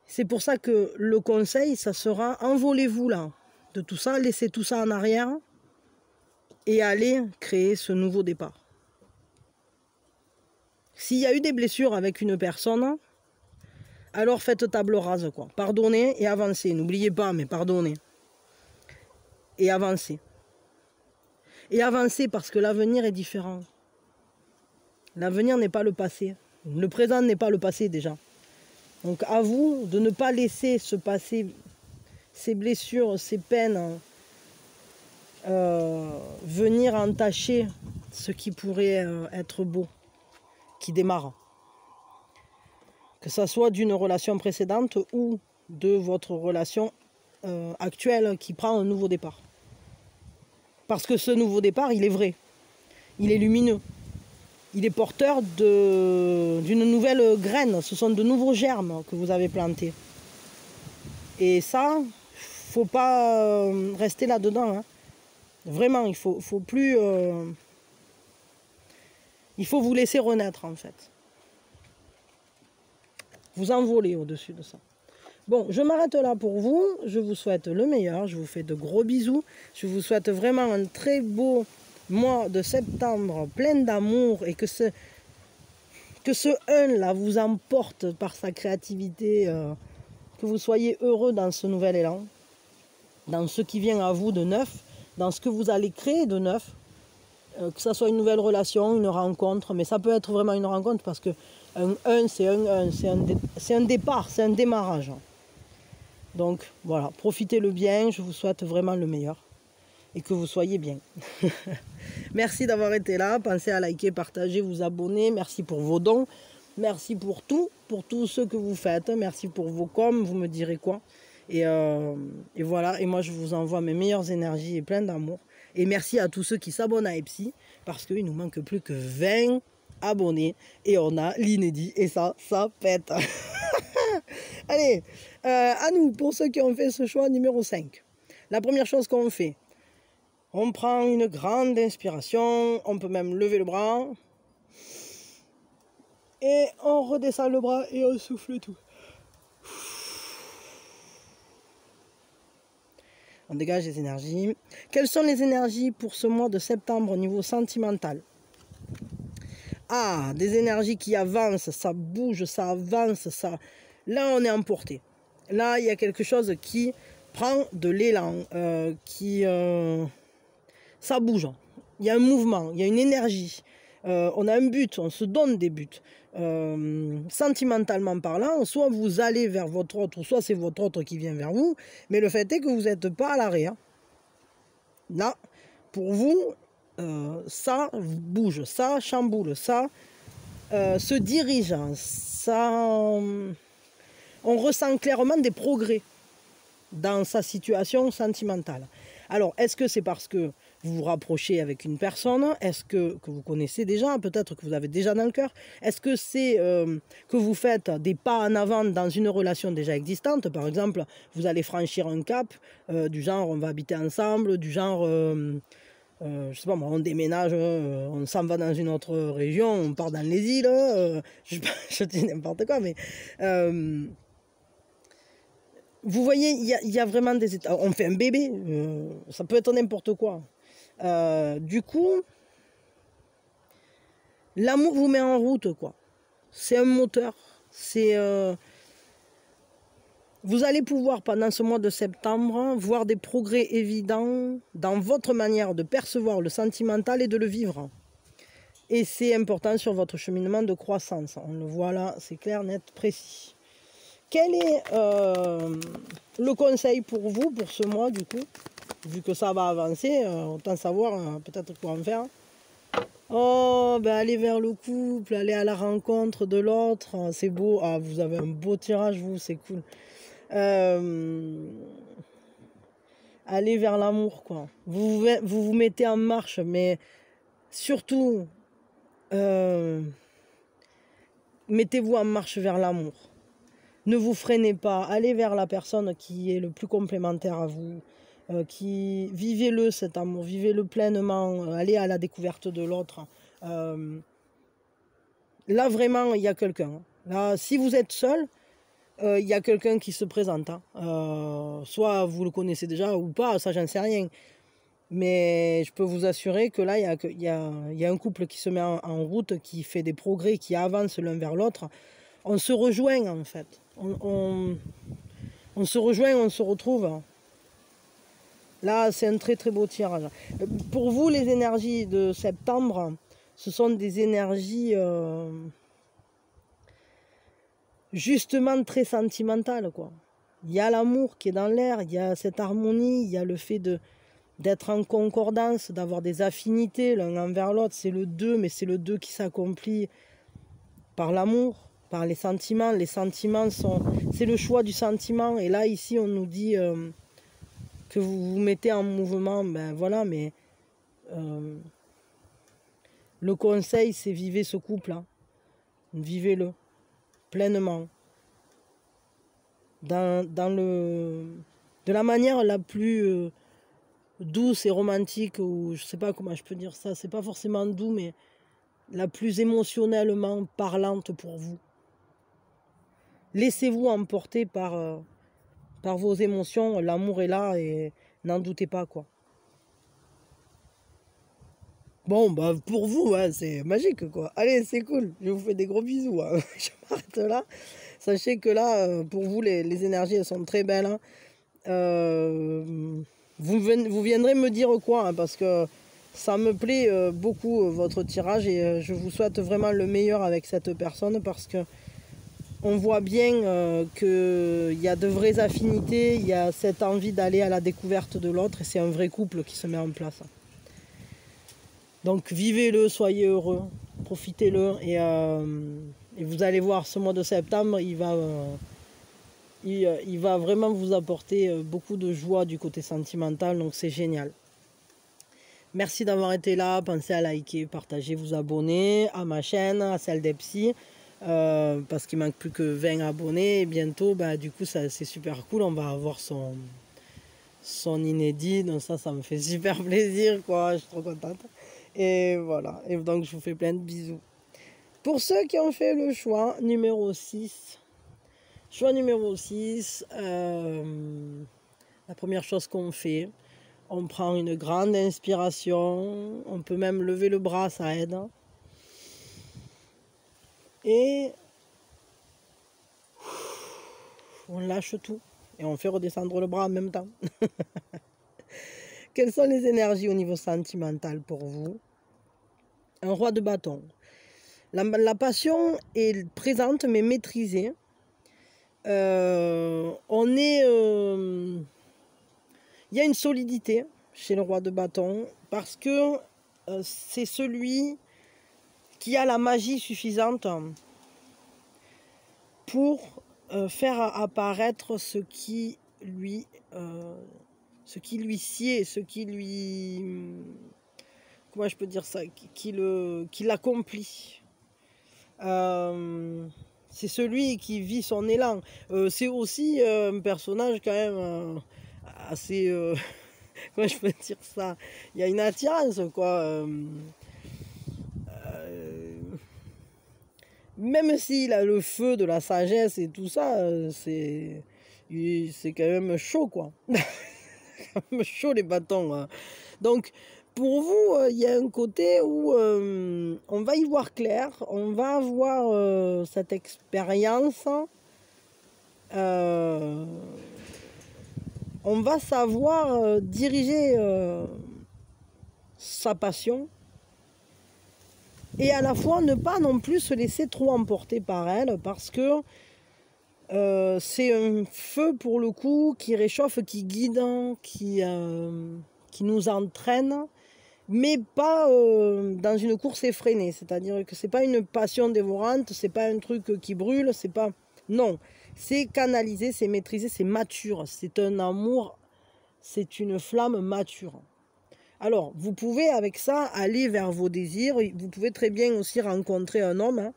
C'est pour ça que le conseil, ça sera envolez-vous là de tout ça, laissez tout ça en arrière et allez créer ce nouveau départ. S'il y a eu des blessures avec une personne, alors faites table rase, quoi. Pardonnez et avancez. N'oubliez pas, mais pardonnez. Et avancez. Et avancez parce que l'avenir est différent. L'avenir n'est pas le passé. Le présent n'est pas le passé déjà. Donc à vous de ne pas laisser ce passé, ces blessures, ces peines venir entacher ce qui pourrait être beau, qui démarre. Que ça soit d'une relation précédente ou de votre relation actuelle qui prend un nouveau départ. Parce que ce nouveau départ, il est vrai, il est lumineux. Il est porteur d'une nouvelle graine. Ce sont de nouveaux germes que vous avez plantés. Et ça, faut pas rester là-dedans. Hein. Vraiment, il faut plus... il faut vous laisser renaître, en fait. Vous envoler au-dessus de ça. Bon, je m'arrête là pour vous. Je vous souhaite le meilleur. Je vous fais de gros bisous. Je vous souhaite vraiment un très beau mois de septembre plein d'amour et que ce 1 là vous emporte par sa créativité, que vous soyez heureux dans ce nouvel élan, dans ce qui vient à vous de neuf, dans ce que vous allez créer de neuf, que ça soit une nouvelle relation, une rencontre, mais ça peut être vraiment une rencontre parce que un 1 c'est un départ, c'est un démarrage. Donc voilà, profitez-le bien, je vous souhaite vraiment le meilleur. Et que vous soyez bien. Merci d'avoir été là. Pensez à liker, partager, vous abonner. Merci pour vos dons. Merci pour tout ce que vous faites. Merci pour vos coms, vous me direz quoi. Et voilà, et moi je vous envoie mes meilleures énergies et plein d'amour. Et merci à tous ceux qui s'abonnent à Epsi, parce qu'il nous manque plus que 20 abonnés. Et on a l'inédit, et ça pète. Allez, à nous, pour ceux qui ont fait ce choix numéro 5. La première chose qu'on fait, on prend une grande inspiration, on peut même lever le bras. Et on redescend le bras et on souffle tout. On dégage les énergies. Quelles sont les énergies pour ce mois de septembre au niveau sentimental? Ah, des énergies qui avancent, ça bouge, ça avance, ça... Là, on est emporté. Là, il y a quelque chose qui prend de l'élan, ça bouge, il y a un mouvement, il y a une énergie, on a un but, on se donne des buts. Sentimentalement parlant, soit vous allez vers votre autre, soit c'est votre autre qui vient vers vous, mais le fait est que vous n'êtes pas à l'arrêt. Hein. Là, pour vous, ça bouge, ça chamboule, ça se dirige, ça, on ressent clairement des progrès dans sa situation sentimentale. Alors, est-ce que c'est parce que vous vous rapprochez avec une personne? Est-ce que vous connaissez déjà? Peut-être que vous avez déjà dans le cœur. Est-ce que c'est que vous faites des pas en avant dans une relation déjà existante? Par exemple, vous allez franchir un cap du genre on va habiter ensemble, du genre je sais pas moi, on déménage, on s'en va dans une autre région, on part dans les îles, je dis n'importe quoi, mais vous voyez, il y a vraiment des états. On fait un bébé, ça peut être n'importe quoi. Du coup, l'amour vous met en route, quoi. C'est un moteur. Vous allez pouvoir, pendant ce mois de septembre, voir des progrès évidents dans votre manière de percevoir le sentimental et de le vivre. Et c'est important sur votre cheminement de croissance. On le voit là, c'est clair, net, précis. Quel est le conseil pour vous, pour ce mois, du coup? Vu que ça va avancer, autant savoir peut-être quoi en faire. Oh, ben aller vers le couple, aller à la rencontre de l'autre, c'est beau. Ah, vous avez un beau tirage, vous, c'est cool. Aller vers l'amour, quoi. Vous mettez en marche, mais surtout, mettez-vous en marche vers l'amour. Ne vous freinez pas, allez vers la personne qui est le plus complémentaire à vous. Vivez-le cet amour, vivez-le pleinement, allez à la découverte de l'autre. Là vraiment il y a quelqu'un. Là, si vous êtes seul, il y a quelqu'un qui se présente. Soit vous le connaissez déjà ou pas, ça j'en sais rien. Mais je peux vous assurer que là il y a un couple qui se met en route, qui fait des progrès, qui avance l'un vers l'autre. On se rejoint en fait. On se rejoint, on se retrouve. Là, c'est un très très beau tirage. Pour vous, les énergies de septembre, ce sont des énergies justement très sentimentales, quoi. Il y a l'amour qui est dans l'air, il y a cette harmonie, il y a le fait d'être en concordance, d'avoir des affinités l'un envers l'autre. C'est le deux, mais c'est le deux qui s'accomplit par l'amour, par les sentiments. Les sentiments c'est le choix du sentiment. Et là, ici, on nous dit que vous vous mettez en mouvement. Ben voilà, mais le conseil, c'est vivez ce couple. Vivez-le pleinement. De la manière la plus douce et romantique, ou je sais pas comment je peux dire ça, c'est pas forcément doux, mais la plus émotionnellement parlante pour vous. Laissez-vous emporter par vos émotions, l'amour est là et n'en doutez pas, quoi. Bon, bah pour vous, hein, c'est magique, quoi. Allez, c'est cool, je vous fais des gros bisous, hein. Je m'arrête là. Sachez que là, pour vous, les énergies, elles sont très belles, hein. Vous viendrez me dire quoi, hein, parce que ça me plaît beaucoup votre tirage et je vous souhaite vraiment le meilleur avec cette personne parce que on voit bien qu'il y a de vraies affinités, il y a cette envie d'aller à la découverte de l'autre et c'est un vrai couple qui se met en place. Donc vivez-le, soyez heureux, profitez-le et vous allez voir ce mois de septembre, il va vraiment vous apporter beaucoup de joie du côté sentimental, donc c'est génial. Merci d'avoir été là, pensez à liker, partager, vous abonner à ma chaîne, à celle des psys, parce qu'il manque plus que 20 abonnés et bientôt, bah, du coup c'est super cool, on va avoir son inédit, donc ça me fait super plaisir, quoi, je suis trop contente. Et voilà, et donc je vous fais plein de bisous. Pour ceux qui ont fait le choix numéro 6, la première chose qu'on fait, on prend une grande inspiration, on peut même lever le bras, ça aide. Et on lâche tout et on fait redescendre le bras en même temps. Quelles sont les énergies au niveau sentimental pour vous? Un roi de bâton. La passion est présente mais maîtrisée. Il y a une solidité chez le roi de bâton parce que c'est celui qui a la magie suffisante pour faire apparaître ce qui lui sied, ce qui lui... Comment je peux dire ça? Qui l'accomplit. C'est celui qui vit son élan. C'est aussi un personnage quand même assez... comment je peux dire ça? Il y a une attirance, quoi. Même s'il a le feu de la sagesse et tout ça, C'est quand même chaud, quoi. Chaud les bâtons, hein. Donc, pour vous, il y a un côté où on va y voir clair, on va avoir cette expérience, on va savoir diriger sa passion et à la fois ne pas non plus se laisser trop emporter par elle parce que c'est un feu pour le coup qui réchauffe, qui guide, qui nous entraîne, mais pas dans une course effrénée. C'est-à-dire que c'est pas une passion dévorante, c'est pas un truc qui brûle, c'est pas... Non, c'est canalisé, c'est maîtrisé, c'est mature. C'est un amour, c'est une flamme mature. Alors, vous pouvez avec ça aller vers vos désirs. Vous pouvez très bien aussi rencontrer un homme. Hein.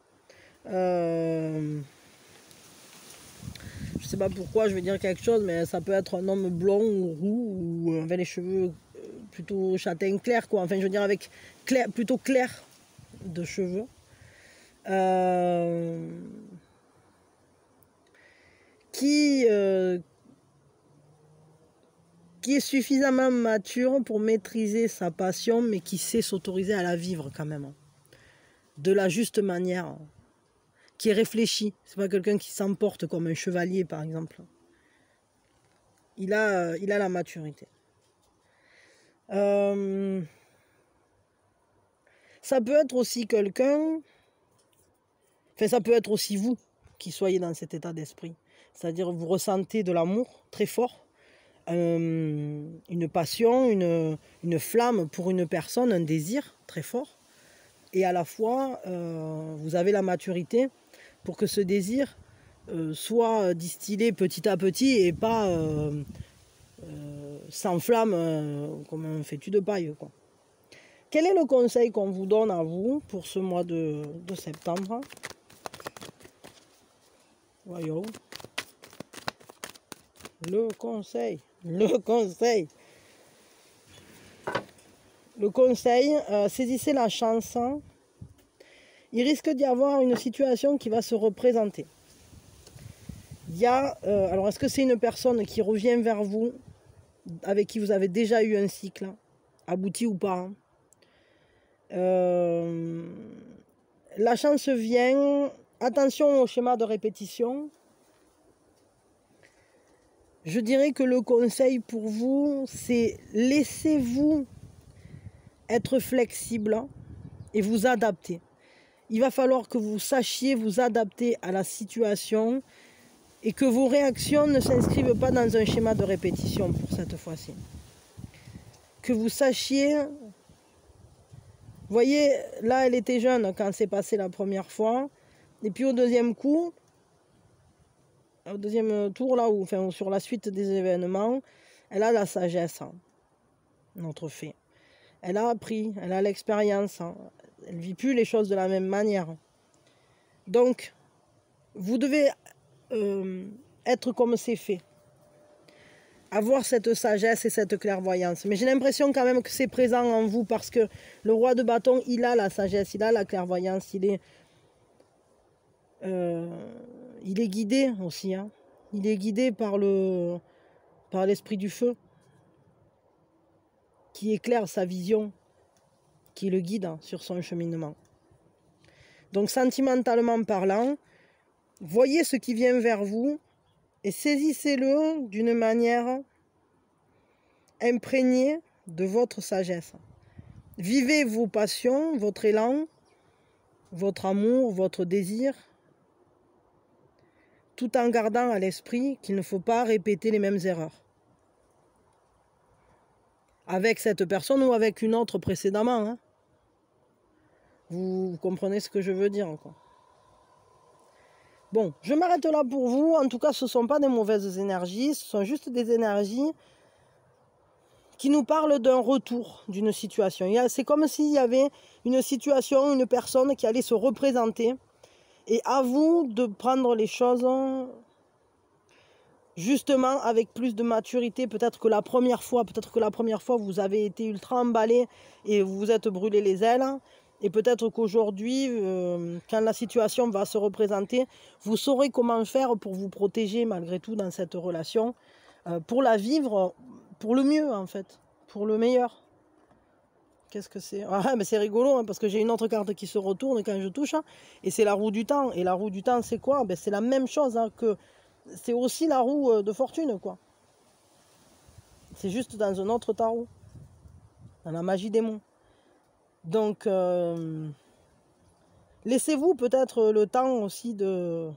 Je sais pas pourquoi je vais dire quelque chose, mais ça peut être un homme blond ou roux ou avec les cheveux plutôt châtain clair, quoi. Enfin, je veux dire avec clair, plutôt clair de cheveux. Qui est suffisamment mature pour maîtriser sa passion, mais qui sait s'autoriser à la vivre quand même. De la juste manière. Qui est réfléchi. C'est pas quelqu'un qui s'emporte comme un chevalier, par exemple. Il a la maturité. Ça peut être aussi quelqu'un... Enfin, ça peut être aussi vous qui soyez dans cet état d'esprit. C'est-à-dire vous ressentez de l'amour très fort, une passion, une flamme pour une personne, un désir très fort. Et à la fois, vous avez la maturité pour que ce désir soit distillé petit à petit et pas s'enflamme comme un fétu de paille, quoi. Quel est le conseil qu'on vous donne à vous pour ce mois de septembre? Voyons. Le conseil. Le conseil, saisissez la chance. Il risque d'y avoir une situation qui va se représenter. Il y a, alors est-ce que c'est une personne qui revient vers vous, avec qui vous avez déjà eu un cycle, abouti ou pas? La chance vient, attention au schéma de répétition. Je dirais que le conseil pour vous, c'est laissez-vous être flexible et vous adapter. Il va falloir que vous sachiez vous adapter à la situation et que vos réactions ne s'inscrivent pas dans un schéma de répétition pour cette fois-ci. Que vous sachiez... Vous voyez, là, elle était jeune quand c'est passé la première fois. Et puis au deuxième coup, au deuxième tour, là, enfin, sur la suite des événements, elle a la sagesse, hein, notre fée. Elle a appris, elle a l'expérience. Hein. Elle ne vit plus les choses de la même manière. Donc, vous devez être comme c'est fait. Avoir cette sagesse et cette clairvoyance. Mais j'ai l'impression quand même que c'est présent en vous parce que le roi de bâton, il a la sagesse, il a la clairvoyance, il est guidé aussi. Hein. Il est guidé par l'esprit du feu qui éclaire sa vision, qui le guide sur son cheminement. Donc sentimentalement parlant, voyez ce qui vient vers vous et saisissez-le d'une manière imprégnée de votre sagesse. Vivez vos passions, votre élan, votre amour, votre désir, tout en gardant à l'esprit qu'il ne faut pas répéter les mêmes erreurs. Avec cette personne ou avec une autre précédemment. Hein. Vous comprenez ce que je veux dire, quoi. Bon, je m'arrête là pour vous. En tout cas, ce ne sont pas des mauvaises énergies. Ce sont juste des énergies qui nous parlent d'un retour d'une situation. C'est comme s'il y avait une situation, une personne qui allait se représenter. Et à vous de prendre les choses justement avec plus de maturité. Peut-être que la première fois, vous avez été ultra emballé et vous vous êtes brûlé les ailes. Et peut-être qu'aujourd'hui, quand la situation va se représenter, vous saurez comment faire pour vous protéger malgré tout dans cette relation, pour la vivre pour le mieux en fait, pour le meilleur. Qu'est-ce que c'est? Ah, mais c'est rigolo hein, parce que j'ai une autre carte qui se retourne quand je touche, hein, et c'est la roue du temps. Et la roue du temps, c'est quoi? Ben, c'est la même chose hein, que... C'est aussi la roue de fortune, quoi. C'est juste dans un autre tarot. Dans la magie des mots. Donc, laissez-vous peut-être le temps aussi de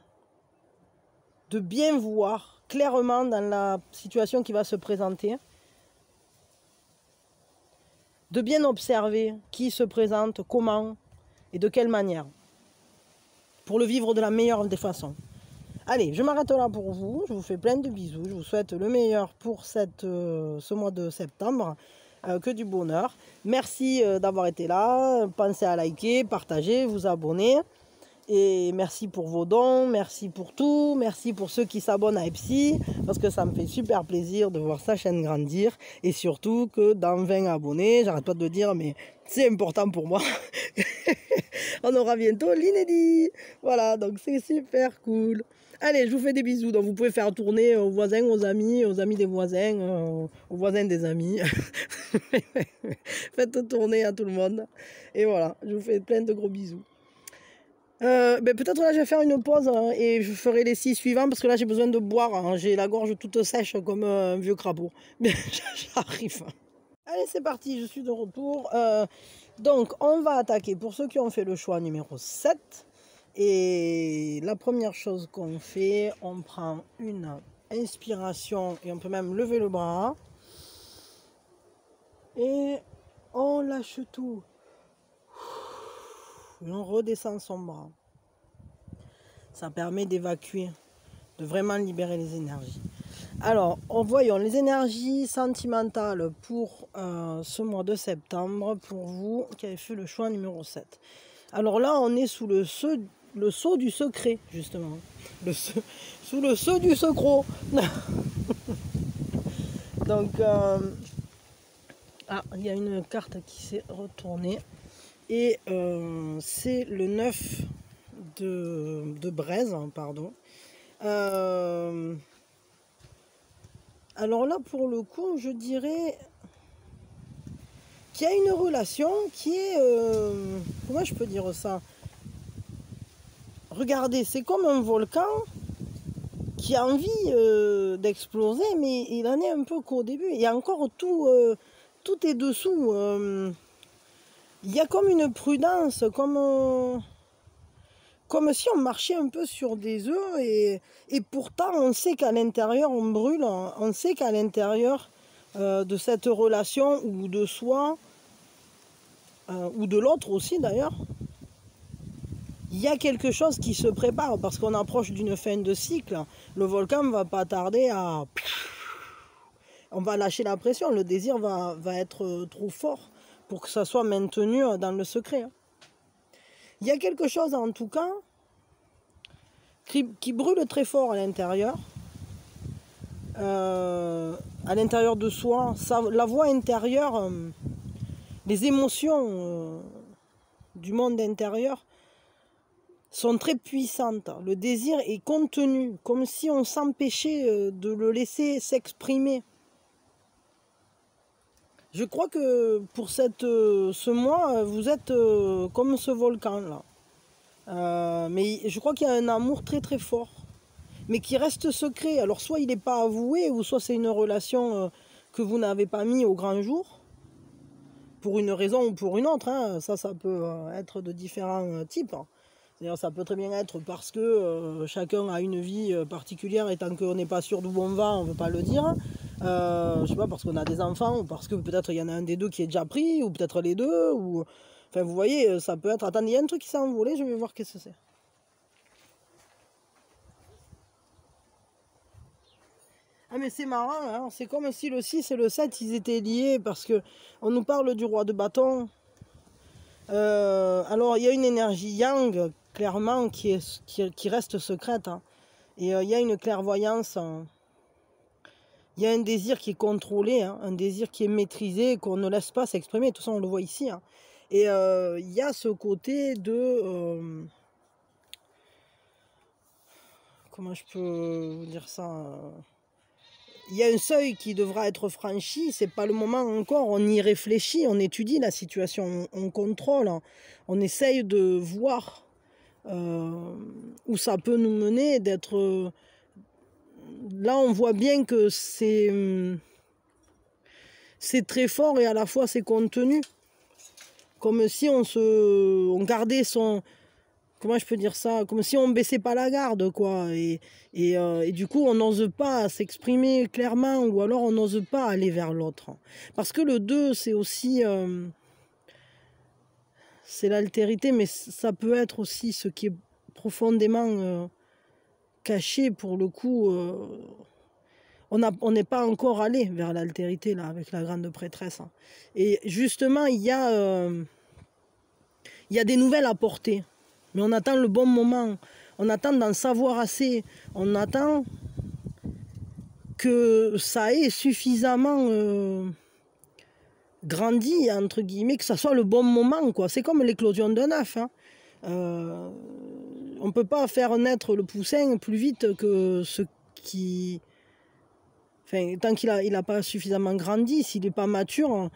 bien voir clairement dans la situation qui va se présenter. De bien observer qui se présente, comment et de quelle manière. Pour le vivre de la meilleure des façons. Allez, je m'arrête là pour vous. Je vous fais plein de bisous. Je vous souhaite le meilleur pour ce mois de septembre. Que du bonheur. Merci d'avoir été là. Pensez à liker, partager, vous abonner. Et merci pour vos dons, merci pour tout, merci pour ceux qui s'abonnent à Epsi, parce que ça me fait super plaisir de voir sa chaîne grandir, et surtout que dans 20 abonnés, j'arrête pas de le dire, mais c'est important pour moi, on aura bientôt l'inédit. Voilà, donc c'est super cool. Allez, je vous fais des bisous, donc vous pouvez faire tourner aux voisins, aux amis des voisins, aux voisins des amis. Faites tourner à tout le monde. Et voilà, je vous fais plein de gros bisous. Peut-être là je vais faire une pause hein, et je ferai les 6 suivants parce que là j'ai besoin de boire, hein, j'ai la gorge toute sèche comme un vieux crapaud. Mais j'arrive. Allez c'est parti, je suis de retour. Donc on va attaquer pour ceux qui ont fait le choix numéro 7. Et la première chose qu'on fait, on prend une inspiration et on peut même lever le bras. Et on lâche tout. Et on redescend son bras. Ça permet d'évacuer, de vraiment libérer les énergies. Alors, voyons les énergies sentimentales pour ce mois de septembre, pour vous qui avez fait le choix numéro 7. Alors là, on est sous le sceau du secret, justement. Sous le sceau du secret. Donc, il y a une carte qui s'est retournée. Et c'est le 9 de braise, pardon. Alors là, pour le coup, je dirais qu'il y a une relation qui est... comment je peux dire ça? Regardez, c'est comme un volcan qui a envie d'exploser, mais il en est un peu qu'au début. Il y a encore tout est dessous. Il y a comme une prudence, comme si on marchait un peu sur des œufs et pourtant on sait qu'à l'intérieur on brûle, on sait qu'à l'intérieur de cette relation ou de soi ou de l'autre aussi d'ailleurs, il y a quelque chose qui se prépare parce qu'on approche d'une fin de cycle. Le volcan ne va pas tarder à... On va lâcher la pression, le désir va être trop fort pour que ça soit maintenu dans le secret. Il y a quelque chose en tout cas qui brûle très fort à l'intérieur de soi. La voix intérieure, les émotions du monde intérieur sont très puissantes. Le désir est contenu, comme si on s'empêchait de le laisser s'exprimer. Je crois que pour ce mois, vous êtes comme ce volcan-là. Mais je crois qu'il y a un amour très très fort, mais qui reste secret. Alors soit il n'est pas avoué, ou soit c'est une relation que vous n'avez pas mis au grand jour, pour une raison ou pour une autre. Hein. Ça peut être de différents types. C'est-à-dire ça peut très bien être parce que chacun a une vie particulière et tant qu'on n'est pas sûr d'où on va, on ne veut pas le dire. Je sais pas, parce qu'on a des enfants, ou parce que peut-être il y en a un des deux qui est déjà pris, ou peut-être les deux, ou... Enfin, vous voyez, ça peut être... Attendez, il y a un truc qui s'est envolé, je vais voir qu'est-ce que c'est. Ah mais c'est marrant, hein, c'est comme si le 6 et le 7, ils étaient liés, parce que on nous parle du roi de bâton. Alors, il y a une énergie yang, clairement, qui reste secrète. Hein. Et il y a une clairvoyance... Il y a un désir qui est contrôlé, hein, un désir qui est maîtrisé, qu'on ne laisse pas s'exprimer. De toute façon, on le voit ici. Hein. Et il y a ce côté de... comment je peux vous dire ça? Il y a un seuil qui devra être franchi, c'est pas le moment encore, on y réfléchit, on étudie la situation, on contrôle, on essaye de voir où ça peut nous mener, d'être... Là, on voit bien que c'est très fort et à la fois c'est contenu. Comme si on gardait son... Comment je peux dire ça? Comme si on baissait pas la garde, quoi. Et du coup, on n'ose pas s'exprimer clairement ou alors on n'ose pas aller vers l'autre. Parce que le 2, c'est aussi... c'est l'altérité, mais ça peut être aussi ce qui est profondément caché pour le coup. On n'est pas encore allé vers l'altérité, là, avec la grande prêtresse. Et justement, il y a des nouvelles à porter. Mais on attend le bon moment, on attend d'en savoir assez, on attend que ça ait suffisamment grandi, entre guillemets, que ça soit le bon moment, quoi. C'est comme l'éclosion d'un œuf. Hein. On ne peut pas faire naître le poussin plus vite que ce qui... Enfin, tant qu'il n'a pas suffisamment grandi, s'il n'est pas mature...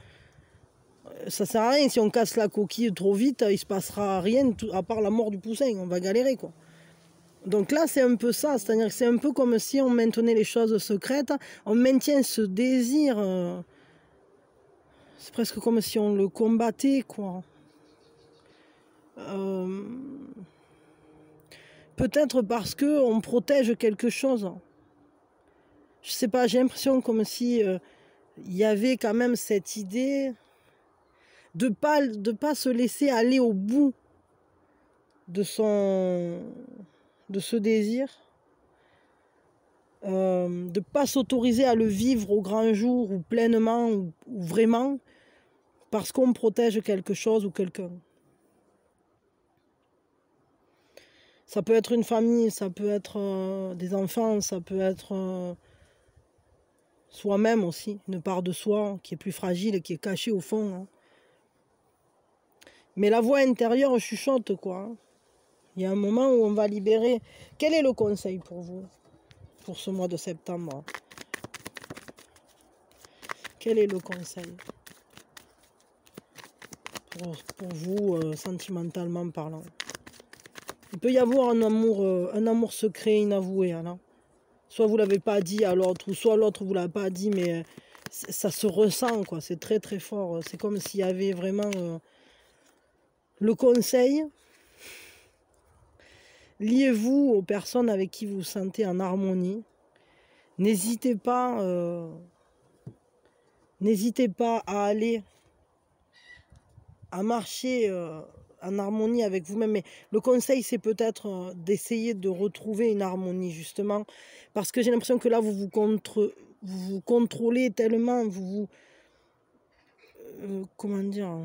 Ça sert à rien, si on casse la coquille trop vite, il se passera rien à part la mort du poussin, on va galérer quoi. Donc là c'est un peu ça, c'est-à-dire que c'est un peu comme si on maintenait les choses secrètes, on maintient ce désir, c'est presque comme si on le combattait quoi. Peut-être parce que on protège quelque chose. Je sais pas, j'ai l'impression comme si il y avait quand même cette idée de pas se laisser aller au bout de ce désir, de ne pas s'autoriser à le vivre au grand jour ou pleinement ou vraiment parce qu'on protège quelque chose ou quelqu'un. Ça peut être une famille, ça peut être des enfants, ça peut être soi-même aussi, une part de soi qui est plus fragile et qui est cachée au fond. Hein. Mais la voix intérieure chuchote, quoi. Il y a un moment où on va libérer. Quel est le conseil pour vous, pour ce mois de septembre? Quel est le conseil pour vous, sentimentalement parlant? Il peut y avoir un amour secret, inavoué. Hein, soit vous ne l'avez pas dit à l'autre, ou soit l'autre vous l'a pas dit, mais ça se ressent, quoi. C'est très très fort. C'est comme s'il y avait vraiment le conseil. Liez-vous aux personnes avec qui vous vous sentez en harmonie. N'hésitez pas à aller, à marcher en harmonie avec vous-même. Mais le conseil, c'est peut-être d'essayer de retrouver une harmonie, justement. Parce que j'ai l'impression que là, vous vous contrôlez tellement, comment dire,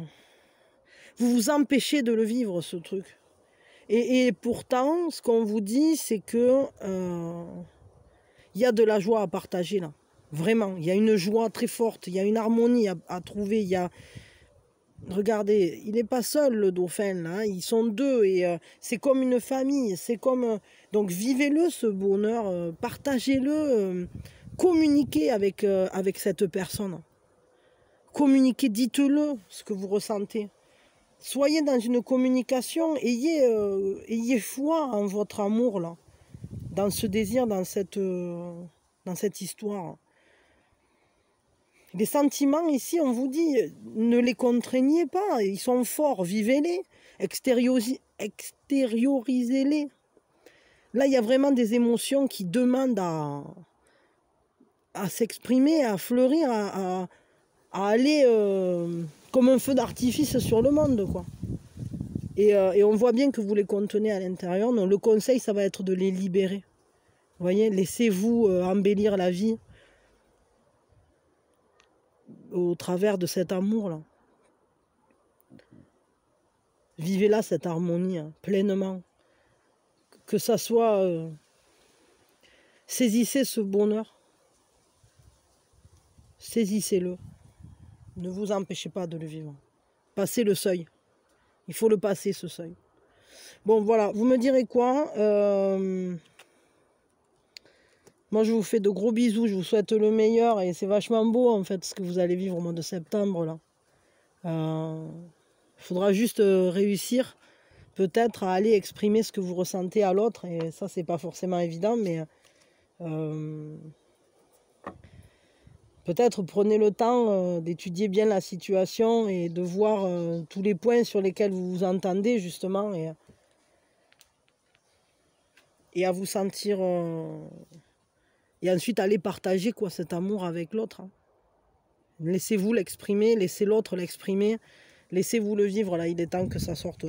vous vous empêchez de le vivre, ce truc. Et pourtant, ce qu'on vous dit, c'est que y a de la joie à partager là. Vraiment, il y a une joie très forte, il y a une harmonie à trouver. Il y a... Regardez, il n'est pas seul le dauphin là, hein, ils sont deux et c'est comme une famille. C'est comme donc vivez-le ce bonheur, partagez-le, communiquez avec cette personne. Communiquez, dites-le ce que vous ressentez. Soyez dans une communication, ayez foi en votre amour là, dans ce désir, dans cette histoire. Les sentiments ici, on vous dit, ne les contraignez pas, ils sont forts, vivez-les, extériorisez-les. Là, il y a vraiment des émotions qui demandent à s'exprimer, à fleurir, à aller comme un feu d'artifice sur le monde, quoi. Et on voit bien que vous les contenez à l'intérieur. Donc le conseil, ça va être de les libérer. Vous voyez, laissez-vous embellir la vie au travers de cet amour-là. Vivez-là, cette harmonie, hein, pleinement. Que ça soit... saisissez ce bonheur. Saisissez-le. Ne vous empêchez pas de le vivre. Passez le seuil. Il faut le passer, ce seuil. Bon, voilà, vous me direz quoi? Moi, je vous fais de gros bisous, je vous souhaite le meilleur et c'est vachement beau, en fait, ce que vous allez vivre au mois de septembre, là. Il faudra juste réussir, peut-être, à aller exprimer ce que vous ressentez à l'autre, et ça, c'est pas forcément évident, mais peut-être prenez le temps d'étudier bien la situation et de voir tous les points sur lesquels vous vous entendez, justement, et à vous sentir... et ensuite, aller partager quoi, cet amour avec l'autre. Hein. Laissez-vous l'exprimer, laissez l'autre l'exprimer, laissez-vous le vivre. Là, il est temps que ça sorte.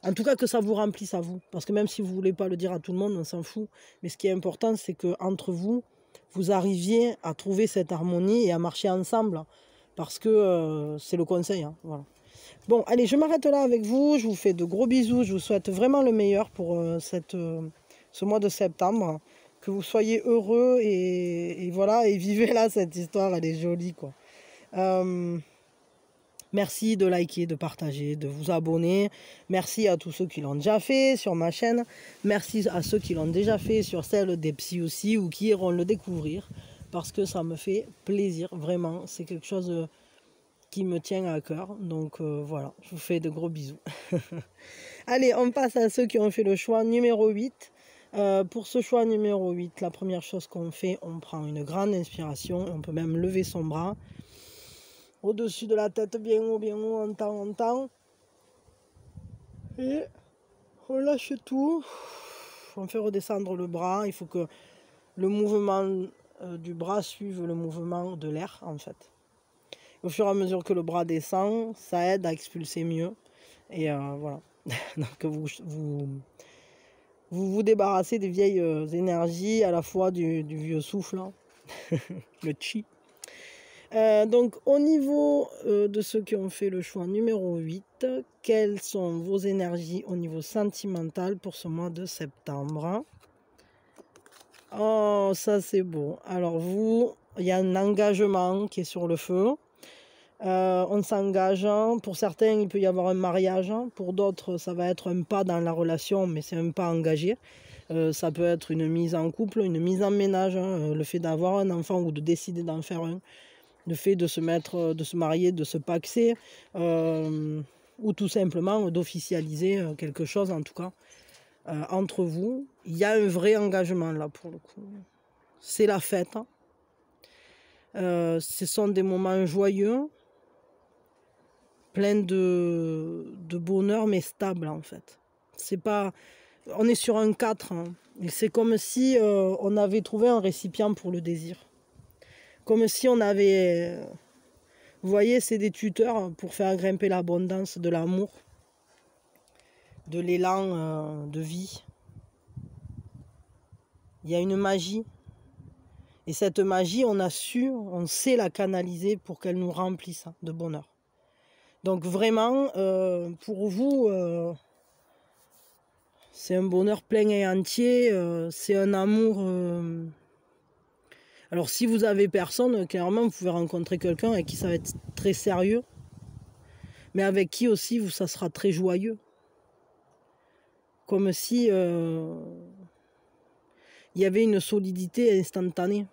En tout cas, que ça vous remplisse à vous. Parce que même si vous ne voulez pas le dire à tout le monde, on s'en fout. Mais ce qui est important, c'est qu'entre vous, vous arriviez à trouver cette harmonie et à marcher ensemble. Parce que c'est le conseil. Hein, voilà. Bon, allez, je m'arrête là avec vous. Je vous fais de gros bisous. Je vous souhaite vraiment le meilleur pour ce mois de septembre. Que vous soyez heureux et voilà, et vivez là cette histoire, elle est jolie quoi. Merci de liker, de partager, de vous abonner. Merci à tous ceux qui l'ont déjà fait sur ma chaîne. Merci à ceux qui l'ont déjà fait sur celle des psys aussi ou qui iront le découvrir parce que ça me fait plaisir, vraiment. C'est quelque chose qui me tient à cœur. Donc voilà, je vous fais de gros bisous. Allez, on passe à ceux qui ont fait le choix numéro 8. Pour ce choix numéro 8, la première chose qu'on fait, on prend une grande inspiration. On peut même lever son bras au-dessus de la tête, bien haut, on tend. Et on lâche tout. On fait redescendre le bras. Il faut que le mouvement du bras suive le mouvement de l'air, en fait. Au fur et à mesure que le bras descend, ça aide à expulser mieux. Et voilà. Donc vous débarrassez des vieilles énergies, à la fois du vieux souffle, hein. Le chi. Donc au niveau de ceux qui ont fait le choix numéro 8, quelles sont vos énergies au niveau sentimental pour ce mois de septembre? Oh, ça c'est beau. Alors vous, il y a un engagement qui est sur le feu. On s'engage. Pour certains, il peut y avoir un mariage. Pour d'autres, ça va être un pas dans la relation, mais c'est un pas engagé. Ça peut être une mise en couple, une mise en ménage, le fait d'avoir un enfant ou de décider d'en faire un. Le fait de se mettre, de se marier, de se paxer, ou tout simplement d'officialiser quelque chose, en tout cas, entre vous. Il y a un vrai engagement là pour le coup. C'est la fête. Hein. Ce sont des moments joyeux, pleins de bonheur, mais stables en fait. C'est pas... On est sur un 4. Hein. C'est comme si on avait trouvé un récipient pour le désir. Comme si on avait... Vous voyez, c'est des tuteurs pour faire grimper l'abondance de l'amour, de l'élan de vie. Il y a une magie. Et cette magie, on sait la canaliser pour qu'elle nous remplisse de bonheur. Donc vraiment, pour vous, c'est un bonheur plein et entier, c'est un amour... Alors si vous avez personne, clairement, vous pouvez rencontrer quelqu'un avec qui ça va être très sérieux, mais avec qui aussi ça sera très joyeux. Comme si il y avait une solidité instantanée.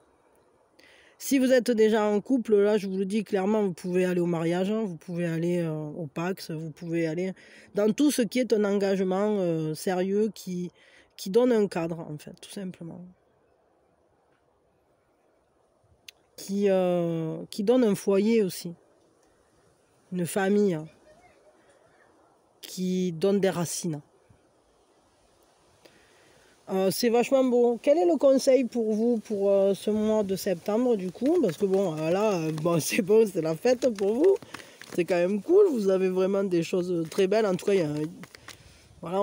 Si vous êtes déjà en couple, là, je vous le dis clairement, vous pouvez aller au mariage, hein, vous pouvez aller au Pax, vous pouvez aller dans tout ce qui est un engagement sérieux qui donne un cadre, en fait, tout simplement. Qui donne un foyer aussi, une famille, qui donne des racines. C'est vachement beau. Quel est le conseil pour vous pour ce mois de septembre du coup? Parce que bon, là, bon, c'est bon, c'est la fête pour vous. C'est quand même cool, vous avez vraiment des choses très belles. En tout cas, voilà,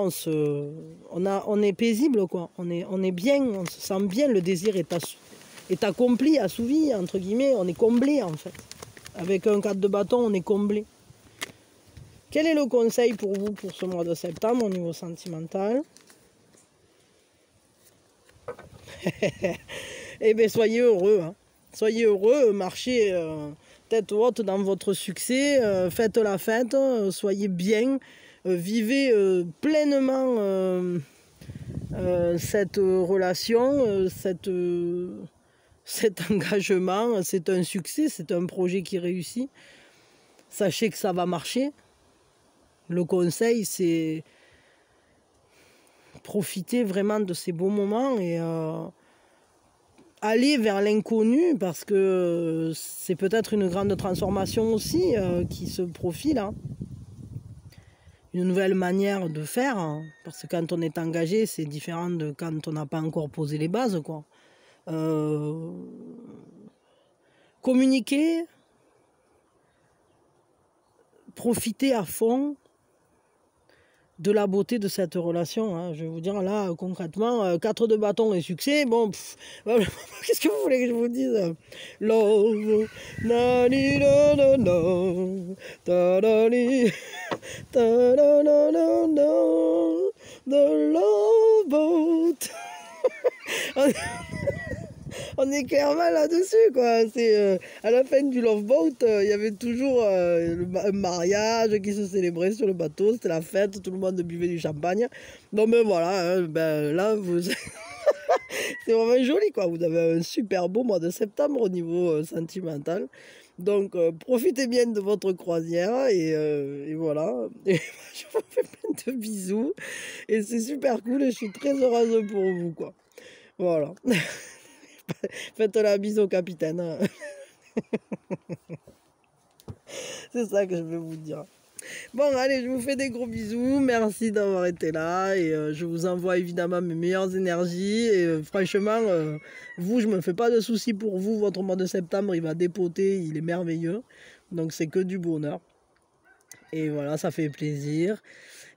on est paisible, quoi. On est bien, on se sent bien, le désir est accompli, assouvi, entre guillemets, on est comblé en fait. Avec un 4 de bâton, on est comblé. Quel est le conseil pour vous pour ce mois de septembre au niveau sentimental? Eh bien, soyez heureux. Hein. Soyez heureux, marchez tête haute dans votre succès, faites la fête, soyez bien, vivez pleinement cette relation, cet engagement, c'est un succès, c'est un projet qui réussit. Sachez que ça va marcher. Le conseil, c'est profiter vraiment de ces beaux moments et aller vers l'inconnu, parce que c'est peut-être une grande transformation aussi qui se profile. Hein. Une nouvelle manière de faire, hein, parce que quand on est engagé, c'est différent de quand on n'a pas encore posé les bases, quoi. Communiquer, profiter à fond de la beauté de cette relation. Hein. Je vais vous dire là, concrètement, 4 de bâton et succès, bon, qu'est-ce que vous voulez que je vous dise? Love, na ni na na na, ta da ni, ta da na na na, the love boat. On est clairement là-dessus, quoi. C'est à la fin du Love Boat, il y avait toujours un mariage qui se célébrait sur le bateau. C'était la fête, tout le monde buvait du champagne. Donc ben voilà, hein, ben, là, c'est vraiment joli, quoi. Vous avez un super beau mois de septembre au niveau sentimental. Donc profitez bien de votre croisière et voilà. Et je vous fais plein de bisous. Et c'est super cool et je suis très heureuse pour vous, quoi. Voilà. Faites la bise au capitaine. C'est ça que je vais vous dire. Bon, allez, je vous fais des gros bisous. Merci d'avoir été là. Et je vous envoie évidemment mes meilleures énergies. Et franchement, vous, je me fais pas de soucis pour vous. Votre mois de septembre, il va dépoter. Il est merveilleux. Donc, c'est que du bonheur. Et voilà, ça fait plaisir.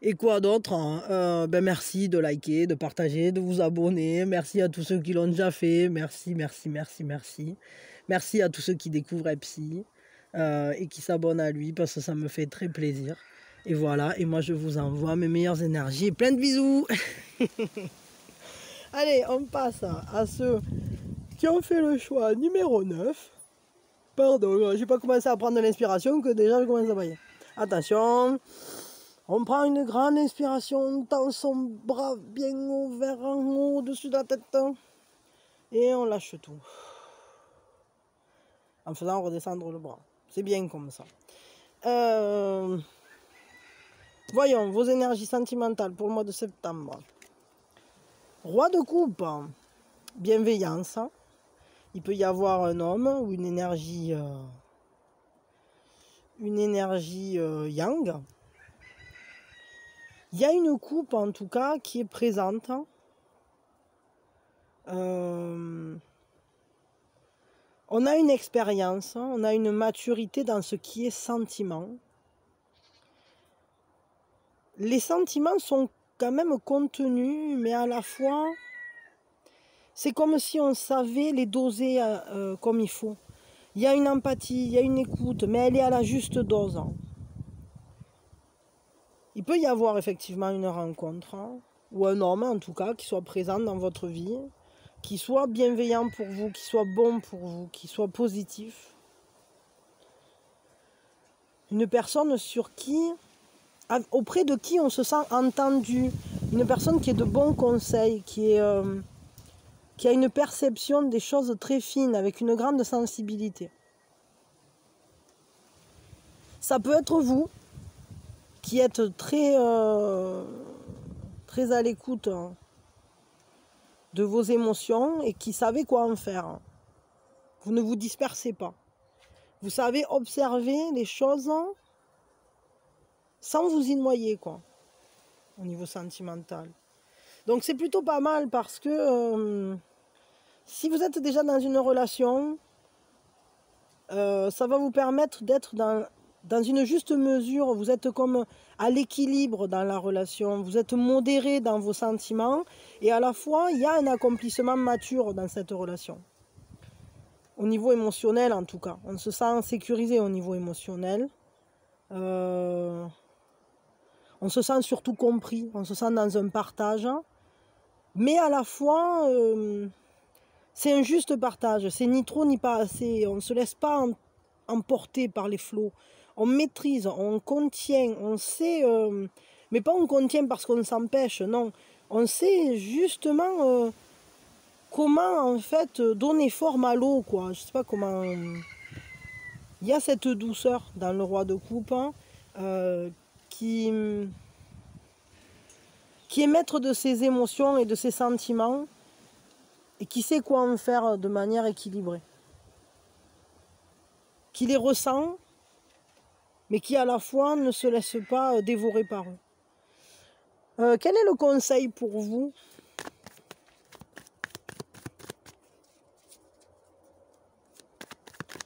Et quoi d'autre, hein, ben merci de liker, de partager, de vous abonner. Merci à tous ceux qui l'ont déjà fait. Merci, merci, merci, merci. Merci à tous ceux qui découvrent Epsi et qui s'abonnent à lui parce que ça me fait très plaisir. Et voilà, et moi je vous envoie mes meilleures énergies et plein de bisous. Allez, on passe à ceux qui ont fait le choix numéro 9. Pardon, j'ai pas commencé à prendre de l'inspiration que déjà je commence à bailler. Attention. On prend une grande inspiration, dans son bras bien ouvert en haut, au-dessus de la tête. Et on lâche tout. En faisant redescendre le bras. C'est bien comme ça. Voyons vos énergies sentimentales pour le mois de septembre. Roi de coupe, bienveillance. Il peut y avoir un homme ou une énergie yang. Il y a une coupe en tout cas qui est présente. On a une expérience, on a une maturité dans ce qui est sentiment. Les sentiments sont quand même contenus, mais à la fois, c'est comme si on savait les doser comme il faut. Il y a une empathie, il y a une écoute, mais elle est à la juste dose. Il peut y avoir effectivement une rencontre, hein, ou un homme en tout cas, qui soit présent dans votre vie, qui soit bienveillant pour vous, qui soit bon pour vous, qui soit positif. Une personne auprès de qui on se sent entendu, une personne qui est de bons conseils, qui a une perception des choses très fines, avec une grande sensibilité. Ça peut être vous, qui êtes très à l'écoute de vos émotions et qui savez quoi en faire. Vous ne vous dispersez pas. Vous savez observer les choses sans vous y noyer, quoi, au niveau sentimental. Donc c'est plutôt pas mal parce que si vous êtes déjà dans une relation, ça va vous permettre d'être dans une juste mesure. Vous êtes comme à l'équilibre dans la relation, vous êtes modéré dans vos sentiments et à la fois il y a un accomplissement mature dans cette relation. Au niveau émotionnel en tout cas, on se sent sécurisé au niveau émotionnel. On se sent surtout compris, on se sent dans un partage, mais à la fois c'est un juste partage, c'est ni trop ni pas assez, on ne se laisse pas emporté par les flots. On maîtrise, on contient, on sait, mais pas on contient parce qu'on s'empêche, non. On sait justement comment en fait donner forme à l'eau, quoi. Je sais pas comment. Il y a cette douceur dans le roi de coupe hein, qui est maître de ses émotions et de ses sentiments et qui sait quoi en faire de manière équilibrée. Qui les ressent, mais qui à la fois ne se laisse pas dévorer par eux. Quel est le conseil pour vous?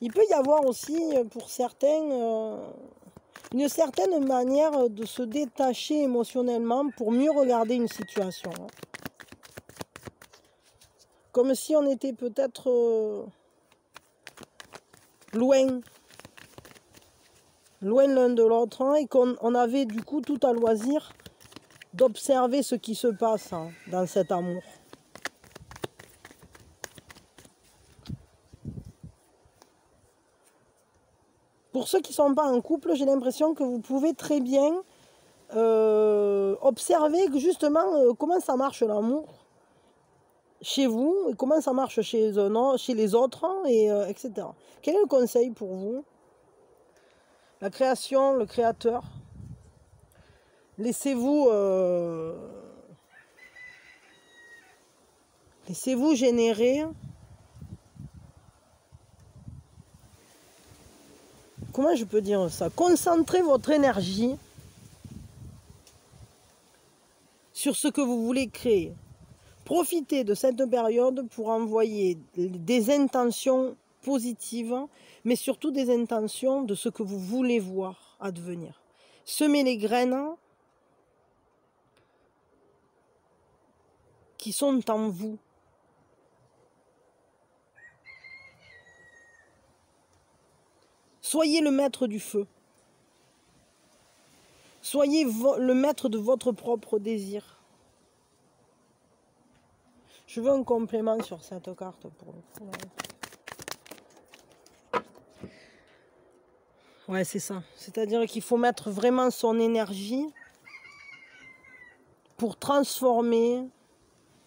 Il peut y avoir aussi pour certains une certaine manière de se détacher émotionnellement pour mieux regarder une situation. Comme si on était peut-être loin l'un de l'autre hein, et qu'on avait du coup tout à loisir d'observer ce qui se passe hein, dans cet amour. Pour ceux qui ne sont pas en couple, j'ai l'impression que vous pouvez très bien observer que justement comment ça marche l'amour chez vous et comment ça marche chez les autres, hein, et, etc. Quel est le conseil pour vous? La création, le créateur. Laissez-vous générer. Comment je peux dire ça? Concentrez votre énergie sur ce que vous voulez créer. Profitez de cette période pour envoyer des intentions positives, mais surtout des intentions de ce que vous voulez voir advenir. Semez les graines qui sont en vous. Soyez le maître du feu. Soyez le maître de votre propre désir. Je veux un complément sur cette carte pour le coup. Ouais, c'est ça. C'est-à-dire qu'il faut mettre vraiment son énergie pour transformer,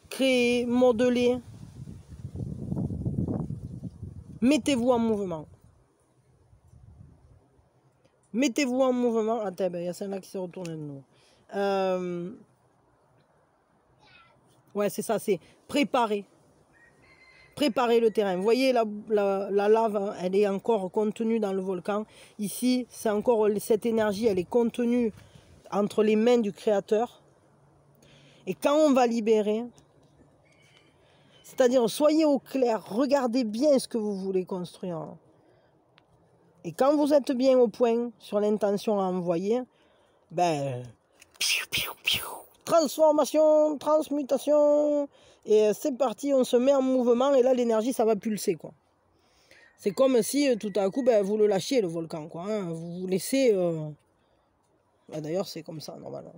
créer, modeler. Mettez-vous en mouvement. Mettez-vous en mouvement. Attends, il y a celle-là qui s'est retournée de nous. Ouais, c'est ça, c'est préparer. Préparer le terrain. Vous voyez, la lave, elle est encore contenue dans le volcan. Ici, c'est encore cette énergie, elle est contenue entre les mains du Créateur. Et quand on va libérer, c'est-à-dire soyez au clair, regardez bien ce que vous voulez construire. Et quand vous êtes bien au point sur l'intention à envoyer, ben, transformation, transmutation, et c'est parti, on se met en mouvement et là l'énergie ça va pulser quoi. C'est comme si tout à coup ben, vous le lâchiez le volcan quoi, hein. Vous vous laissez. Ben, d'ailleurs c'est comme ça normalement.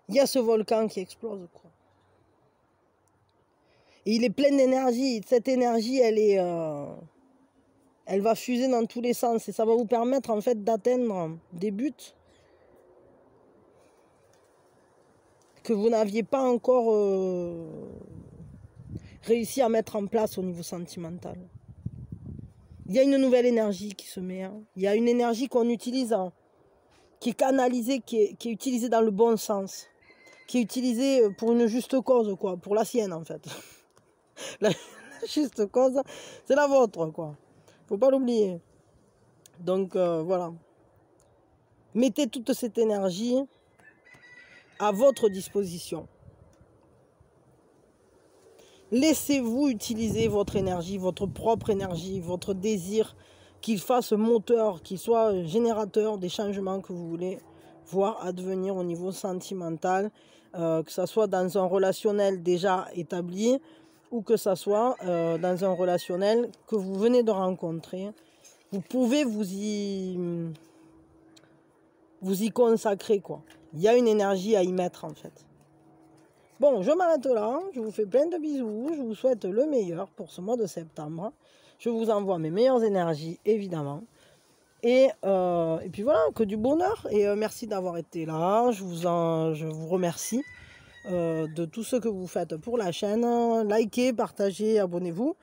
Il y a ce volcan qui explose quoi. Et il est plein d'énergie. Cette énergie elle va fuser dans tous les sens et ça va vous permettre en fait d'atteindre des buts que vous n'aviez pas encore réussi à mettre en place au niveau sentimental. Il y a une nouvelle énergie qui se met. Hein. Il y a une énergie qu'on utilise, hein, qui est canalisée, qui est utilisée dans le bon sens, qui est utilisée pour une juste cause, quoi, pour la sienne en fait. La juste cause, c'est la vôtre, quoi. Faut pas l'oublier. Donc voilà. Mettez toute cette énergie à votre disposition. Laissez-vous utiliser votre énergie, votre propre énergie, votre désir, qu'il fasse moteur, qu'il soit générateur des changements que vous voulez voir advenir au niveau sentimental, que ce soit dans un relationnel déjà établi ou que ce soit dans un relationnel que vous venez de rencontrer. Vous pouvez vous y consacrer, quoi. Il y a une énergie à y mettre, en fait. Bon, je m'arrête là, je vous fais plein de bisous, je vous souhaite le meilleur pour ce mois de septembre. Je vous envoie mes meilleures énergies, évidemment. Et puis voilà, que du bonheur. Et merci d'avoir été là, je vous remercie de tout ce que vous faites pour la chaîne. Likez, partagez, abonnez-vous.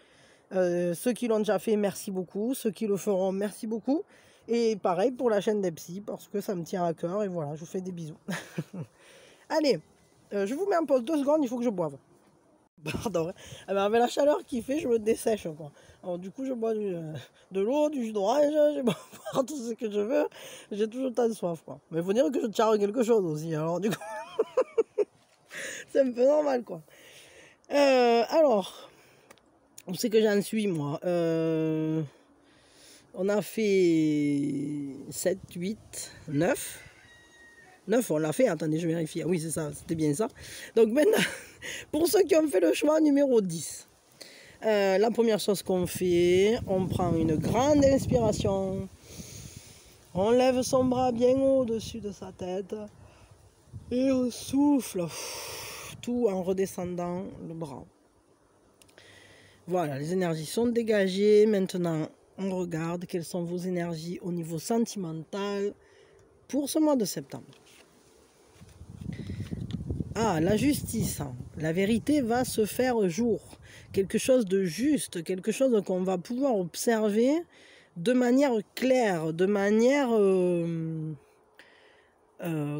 Ceux qui l'ont déjà fait, merci beaucoup. Ceux qui le feront, merci beaucoup. Et pareil pour la chaîne des psys, parce que ça me tient à cœur. Et voilà, je vous fais des bisous. Allez, je vous mets en pause 2 secondes, il faut que je boive. Pardon. Ah ben, avec la chaleur qu'il fait, je me dessèche, quoi. Alors du coup, je bois de l'eau, du jus d'orange, je bois tout ce que je veux. J'ai toujours tant de soif, quoi. Mais il faut dire que je charge quelque chose aussi. Alors du coup, c'est un peu normal, quoi. Alors, où c'est que j'en suis, moi? On a fait 7, 8, 9. 9, on l'a fait, attendez, je vérifie. Ah oui, c'est ça, c'était bien ça. Donc maintenant, pour ceux qui ont fait le choix numéro 10, la première chose qu'on fait, on prend une grande inspiration, on lève son bras bien au-dessus de sa tête et on souffle tout en redescendant le bras. Voilà, les énergies sont dégagées. Maintenant, on regarde quelles sont vos énergies au niveau sentimental pour ce mois de septembre. Ah, la justice. La vérité va se faire jour. Quelque chose de juste, quelque chose qu'on va pouvoir observer de manière claire, de manière...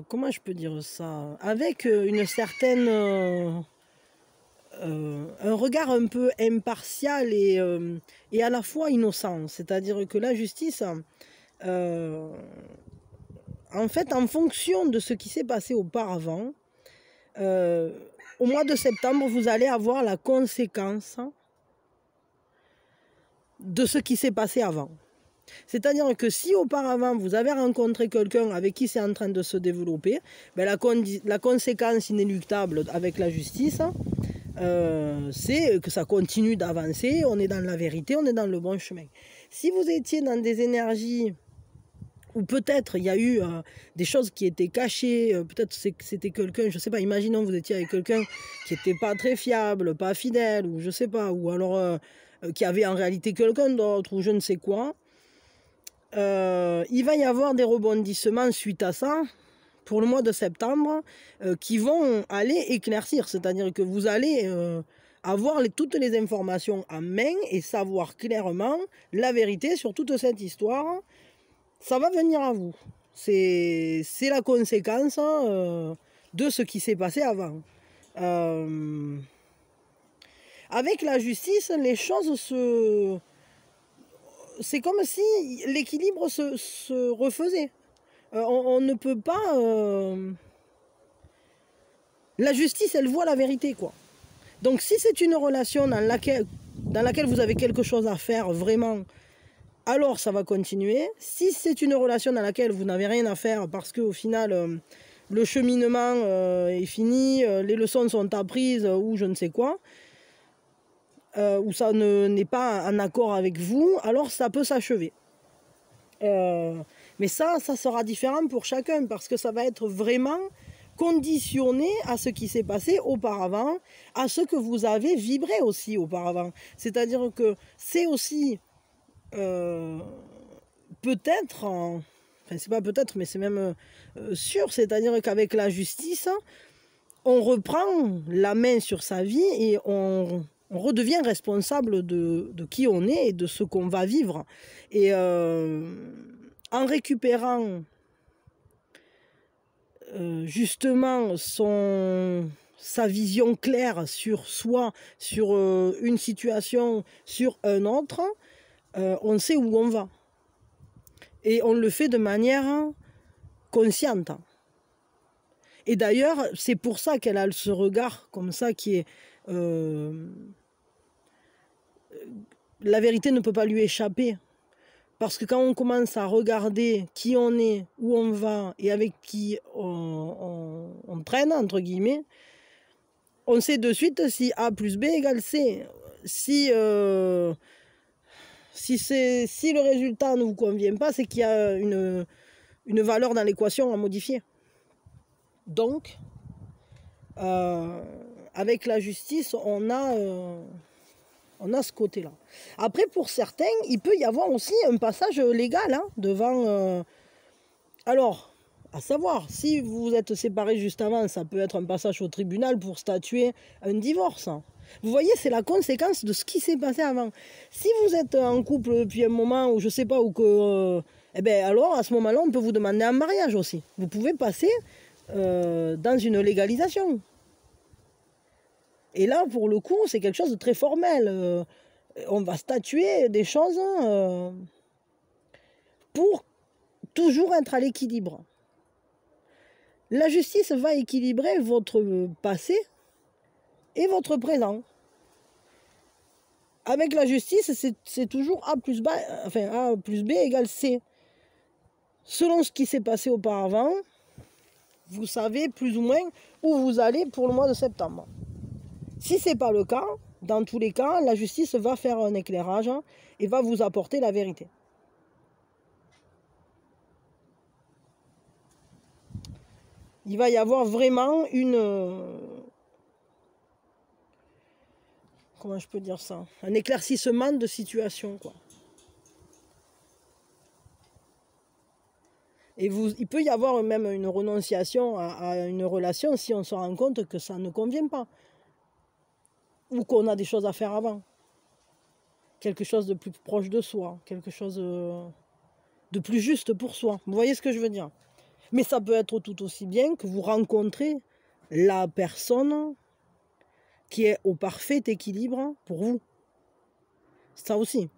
comment je peux dire ça? Avec une certaine... un regard un peu impartial et à la fois innocent. C'est-à-dire que la justice, en fait, en fonction de ce qui s'est passé auparavant, au mois de septembre, vous allez avoir la conséquence de ce qui s'est passé avant. C'est-à-dire que si auparavant vous avez rencontré quelqu'un avec qui c'est en train de se développer, ben la conséquence inéluctable avec la justice, c'est que ça continue d'avancer, on est dans la vérité, on est dans le bon chemin. Si vous étiez dans des énergies où peut-être il y a eu des choses qui étaient cachées, peut-être que c'était quelqu'un, je ne sais pas, imaginons vous étiez avec quelqu'un qui n'était pas très fiable, pas fidèle, ou je ne sais pas, ou alors qui avait en réalité quelqu'un d'autre, ou je ne sais quoi, il va y avoir des rebondissements suite à ça, pour le mois de septembre, qui vont aller éclaircir, c'est-à-dire que vous allez avoir toutes les informations en main et savoir clairement la vérité sur toute cette histoire. Ça va venir à vous. C'est la conséquence de ce qui s'est passé avant. Avec la justice, les choses se... C'est comme si l'équilibre se refaisait. On ne peut pas... La justice, elle voit la vérité, quoi. Donc si c'est une relation dans laquelle vous avez quelque chose à faire vraiment, alors ça va continuer. Si c'est une relation dans laquelle vous n'avez rien à faire parce qu'au final, le cheminement est fini, les leçons sont apprises ou je ne sais quoi, ou ça n'est pas en accord avec vous, alors ça peut s'achever. Mais ça sera différent pour chacun parce que ça va être vraiment conditionné à ce qui s'est passé auparavant, à ce que vous avez vibré aussi auparavant. C'est-à-dire que c'est aussi peut-être, enfin c'est pas peut-être, mais c'est même sûr, c'est-à-dire qu'avec la justice, on reprend la main sur sa vie et on redevient responsable de qui on est et de ce qu'on va vivre. Et en récupérant justement sa vision claire sur soi, sur une situation, sur un autre, on sait où on va. Et on le fait de manière consciente. Et d'ailleurs, c'est pour ça qu'elle a ce regard comme ça qui est... la vérité ne peut pas lui échapper. Parce que quand on commence à regarder qui on est, où on va et avec qui on traîne, entre guillemets, on sait de suite si A plus B égale C. Si le résultat ne vous convient pas, c'est qu'il y a une valeur dans l'équation à modifier. Donc, avec la justice, on a ce côté-là. Après, pour certains, il peut y avoir aussi un passage légal hein, devant... Alors, à savoir, si vous vous êtes séparés juste avant, ça peut être un passage au tribunal pour statuer un divorce. Vous voyez, c'est la conséquence de ce qui s'est passé avant. Si vous êtes en couple depuis un moment, ou je sais pas, ou que... eh bien, alors, à ce moment-là, on peut vous demander un mariage aussi. Vous pouvez passer dans une légalisation. Et là, pour le coup, c'est quelque chose de très formel. On va statuer des choses pour toujours être à l'équilibre. La justice va équilibrer votre passé et votre présent. Avec la justice, c'est toujours A plus B, enfin A plus B égale C. Selon ce qui s'est passé auparavant, vous savez plus ou moins où vous allez pour le mois de septembre. Si ce n'est pas le cas, dans tous les cas, la justice va faire un éclairage et va vous apporter la vérité. Il va y avoir vraiment une... comment je peux dire ça? Un éclaircissement de situation, quoi. Et il peut y avoir même une renonciation à une relation si on se rend compte que ça ne convient pas. Ou qu'on a des choses à faire avant. Quelque chose de plus proche de soi. Quelque chose de plus juste pour soi. Vous voyez ce que je veux dire? Mais ça peut être tout aussi bien que vous rencontrez la personne qui est au parfait équilibre pour vous. Ça aussi.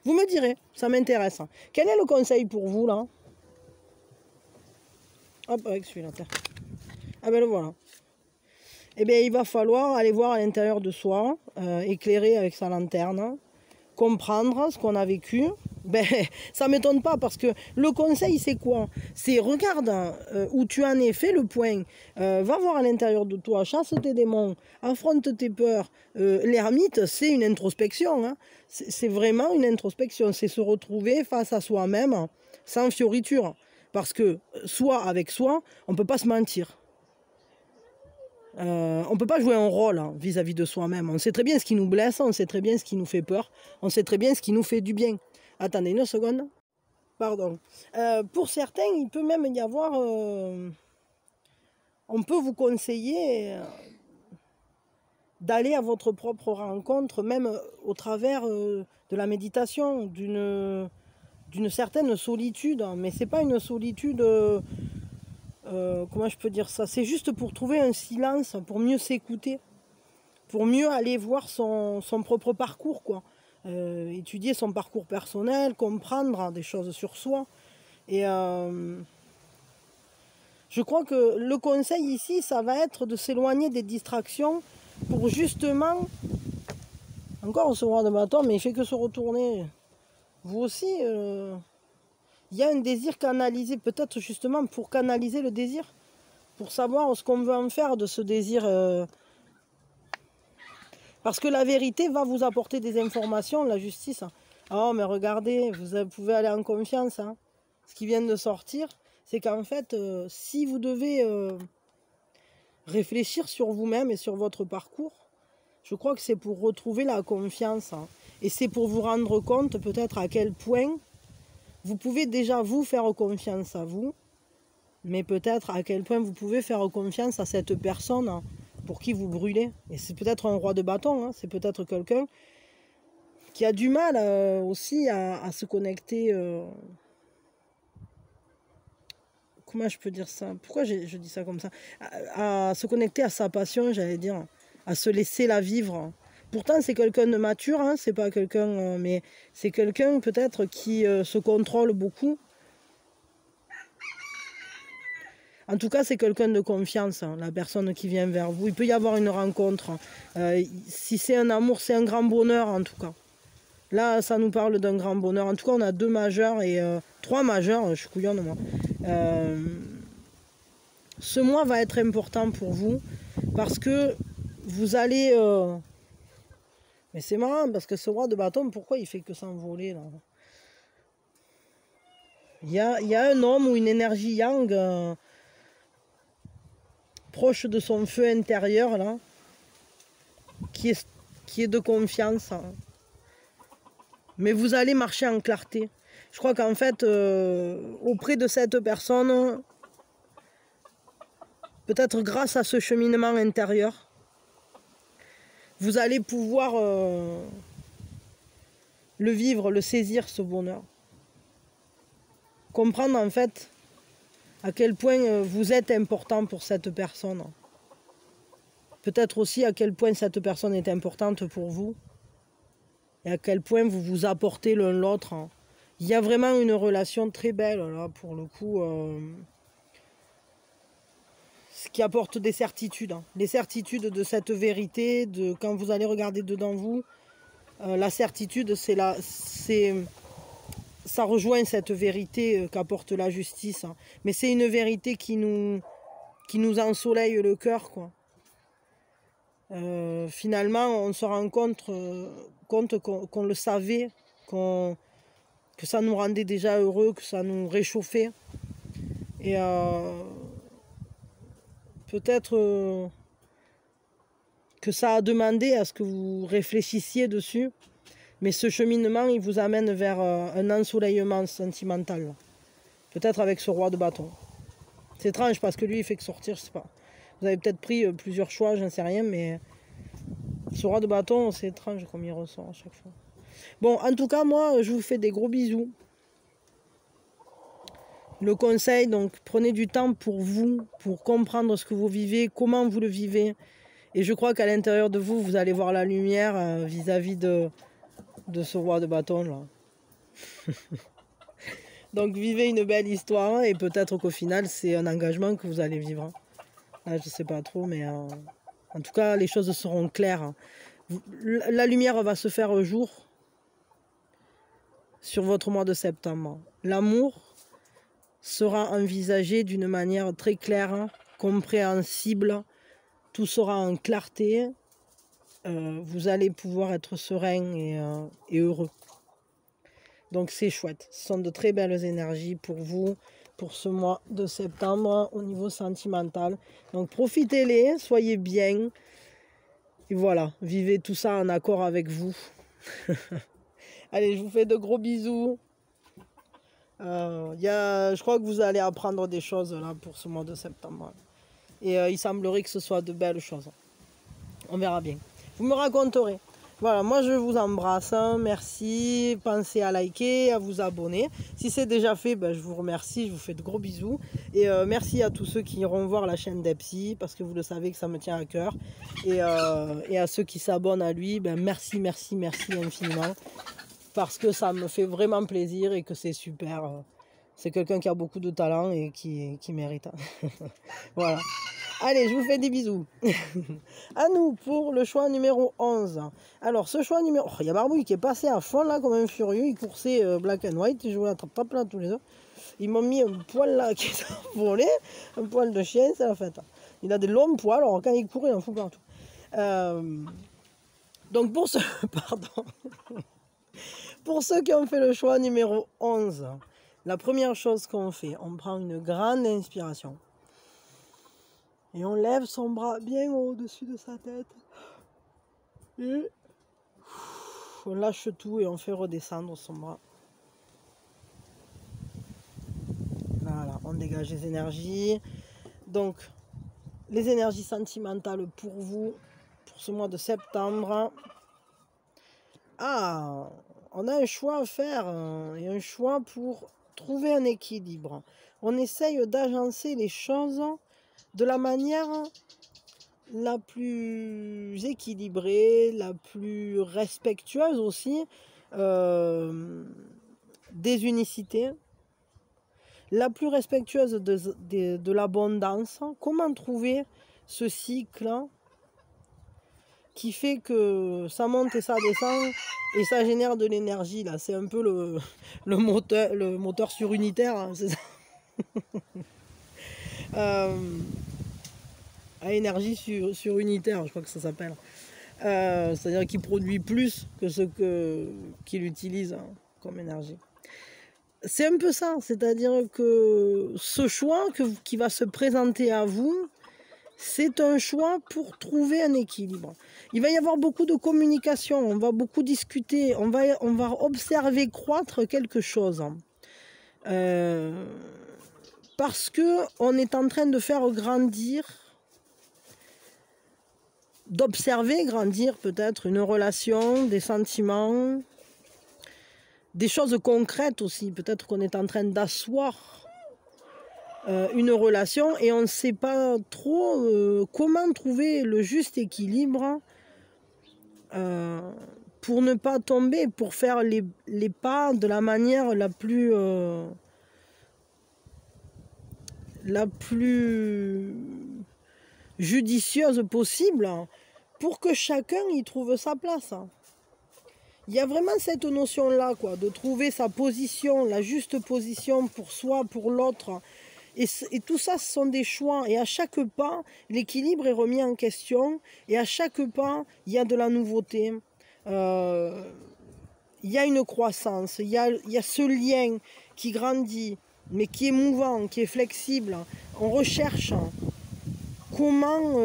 Vous me direz, ça m'intéresse. Quel est le conseil pour vous, là? Hop, avec celui-là. Ah ben le voilà. Eh bien, il va falloir aller voir à l'intérieur de soi, éclairer avec sa lanterne, comprendre ce qu'on a vécu. Ben, ça ne m'étonne pas parce que le conseil, c'est quoi? C'est regarde où tu en es, fais le point, va voir à l'intérieur de toi, chasse tes démons, affronte tes peurs. L'ermite, c'est une introspection. Hein. C'est vraiment une introspection. C'est se retrouver face à soi-même sans fioriture. Parce que soi avec soi, on ne peut pas se mentir. On ne peut pas jouer un rôle vis-à-vis de soi-même. On sait très bien ce qui nous blesse, on sait très bien ce qui nous fait peur, on sait très bien ce qui nous fait du bien. Attendez une seconde. Pardon. Pour certains, il peut même y avoir... on peut vous conseiller d'aller à votre propre rencontre, même au travers de la méditation, d'une certaine solitude. Mais ce n'est pas une solitude... comment je peux dire ça? C'est juste pour trouver un silence, pour mieux s'écouter, pour mieux aller voir son propre parcours, quoi. Étudier son parcours personnel, comprendre des choses sur soi. Et je crois que le conseil ici, ça va être de s'éloigner des distractions pour justement... Encore ce roi de bâton, mais il fait que se retourner. Vous aussi... il y a un désir canalisé, peut-être justement pour canaliser le désir, pour savoir ce qu'on veut en faire de ce désir. Parce que la vérité va vous apporter des informations, la justice. Oh, mais regardez, vous pouvez aller en confiance. Hein. Ce qui vient de sortir, c'est qu'en fait, si vous devez réfléchir sur vous-même et sur votre parcours, je crois que c'est pour retrouver la confiance. Hein. Et c'est pour vous rendre compte peut-être à quel point vous pouvez déjà vous faire confiance à vous, mais peut-être à quel point vous pouvez faire confiance à cette personne pour qui vous brûlez. Et c'est peut-être un roi de bâton, hein, c'est peut-être quelqu'un qui a du mal aussi à se connecter. Comment je peux dire ça? Pourquoi je dis ça comme ça? À se connecter à sa passion, j'allais dire, à se laisser la vivre. Pourtant, c'est quelqu'un de mature, hein, c'est pas quelqu'un, mais c'est quelqu'un peut-être qui se contrôle beaucoup. En tout cas, c'est quelqu'un de confiance, hein, la personne qui vient vers vous. Il peut y avoir une rencontre. Si c'est un amour, c'est un grand bonheur en tout cas. Là, ça nous parle d'un grand bonheur. En tout cas, on a 2 majeurs et 3 majeurs. Je suis couillonne, moi. Ce mois va être important pour vous parce que vous allez... Mais c'est marrant parce que ce roi de bâton, pourquoi il fait que s'envoler là? Il y a un homme ou une énergie yang... proche de son feu intérieur, là, qui est de confiance. Hein. Mais vous allez marcher en clarté. Je crois qu'en fait, auprès de cette personne, peut-être grâce à ce cheminement intérieur, vous allez pouvoir le vivre, le saisir, ce bonheur. Comprendre en fait à quel point vous êtes important pour cette personne. Peut-être aussi à quel point cette personne est importante pour vous. Et à quel point vous vous apportez l'un l'autre. Il y a vraiment une relation très belle, là, pour le coup. Ce qui apporte des certitudes. Hein. Les certitudes de cette vérité, de quand vous allez regarder dedans vous. La certitude, ça rejoint cette vérité qu'apporte la justice. Hein. Mais c'est une vérité qui nous ensoleille le cœur, quoi. Finalement, on se rend compte qu'on le savait, que ça nous rendait déjà heureux, que ça nous réchauffait. Et peut-être que ça a demandé à ce que vous réfléchissiez dessus, mais ce cheminement, il vous amène vers un ensoleillement sentimental. Peut-être avec ce roi de bâton. C'est étrange parce que lui, il fait que sortir, je sais pas. Vous avez peut-être pris plusieurs choix, j'en sais rien, mais ce roi de bâton, c'est étrange comme il ressort à chaque fois. Bon, en tout cas, moi, je vous fais des gros bisous. Le conseil, donc, prenez du temps pour vous, pour comprendre ce que vous vivez, comment vous le vivez. Et je crois qu'à l'intérieur de vous, vous allez voir la lumière vis-à-vis de ce roi de bâton, là. Donc, vivez une belle histoire et peut-être qu'au final, c'est un engagement que vous allez vivre. Là, je ne sais pas trop, mais en tout cas, les choses seront claires. La lumière va se faire jour sur votre mois de septembre. L'amour sera envisagé d'une manière très claire, compréhensible. Tout sera en clarté. Vous allez pouvoir être serein et heureux. Donc c'est chouette. Ce sont de très belles énergies pour vous, pour ce mois de septembre au niveau sentimental. Donc profitez-les, soyez bien. Et voilà, vivez tout ça en accord avec vous. Allez, je vous fais de gros bisous. Je crois que vous allez apprendre des choses là pour ce mois de septembre. Et il semblerait que ce soit de belles choses. On verra bien. Vous me raconterez. Voilà, moi je vous embrasse, hein, merci, pensez à liker, à vous abonner. Si c'est déjà fait, ben, je vous remercie, je vous fais de gros bisous. Et merci à tous ceux qui iront voir la chaîne d'Epsi, parce que vous le savez que ça me tient à cœur. Et à ceux qui s'abonnent à lui, ben, merci infiniment. Parce que ça me fait vraiment plaisir et que c'est super. C'est quelqu'un qui a beaucoup de talent et qui mérite. Voilà. Allez, je vous fais des bisous. À nous pour le choix numéro 11. Alors, ce choix numéro... Oh, il y a Barbouille qui est passé à fond là comme un furieux. Il coursait Black and White. Il jouait à trap-trap là tous les deux. Ils m'ont mis un poil là qui est volé. Un poil de chien, c'est la fête. Il a des longs poils. Alors, quand il court, il en fout partout. Donc, pour ceux... Pardon. Pour ceux qui ont fait le choix numéro 11, la première chose qu'on fait, on prend une grande inspiration. Et on lève son bras bien au-dessus de sa tête. Et on lâche tout et on fait redescendre son bras. Voilà, on dégage les énergies. Donc, les énergies sentimentales pour vous, pour ce mois de septembre. Ah, on a un choix à faire et un choix pour trouver un équilibre. On essaye d'agencer les choses de la manière la plus équilibrée, la plus respectueuse aussi des unicités, la plus respectueuse de l'abondance. Comment trouver ce cycle qui fait que ça monte et ça descend et ça génère de l'énergie là. C'est un peu le moteur surunitaire, hein, c'est ça. À énergie surunitaire, je crois que ça s'appelle. C'est-à-dire qu'il produit plus que ce qu'il utilise comme énergie. C'est un peu ça, c'est-à-dire que ce choix qui va se présenter à vous, C'est un choix pour trouver un équilibre. Il va y avoir beaucoup de communication, on va beaucoup discuter, on va observer croître quelque chose. Parce qu'on est en train de faire grandir, d'observer grandir peut-être une relation, des sentiments, des choses concrètes aussi. Peut-être qu'on est en train d'asseoir une relation et on ne sait pas trop comment trouver le juste équilibre pour ne pas tomber, pour faire les pas de la manière la plus judicieuse possible pour que chacun y trouve sa place. Il y a vraiment cette notion-là, quoi, de trouver sa position, la juste position pour soi, pour l'autre. Et tout ça, ce sont des choix. Et à chaque pas, l'équilibre est remis en question. Et à chaque pas, il y a de la nouveauté. Il y a une croissance. Il y a ce lien qui grandit, mais qui est mouvant, qui est flexible. On recherche comment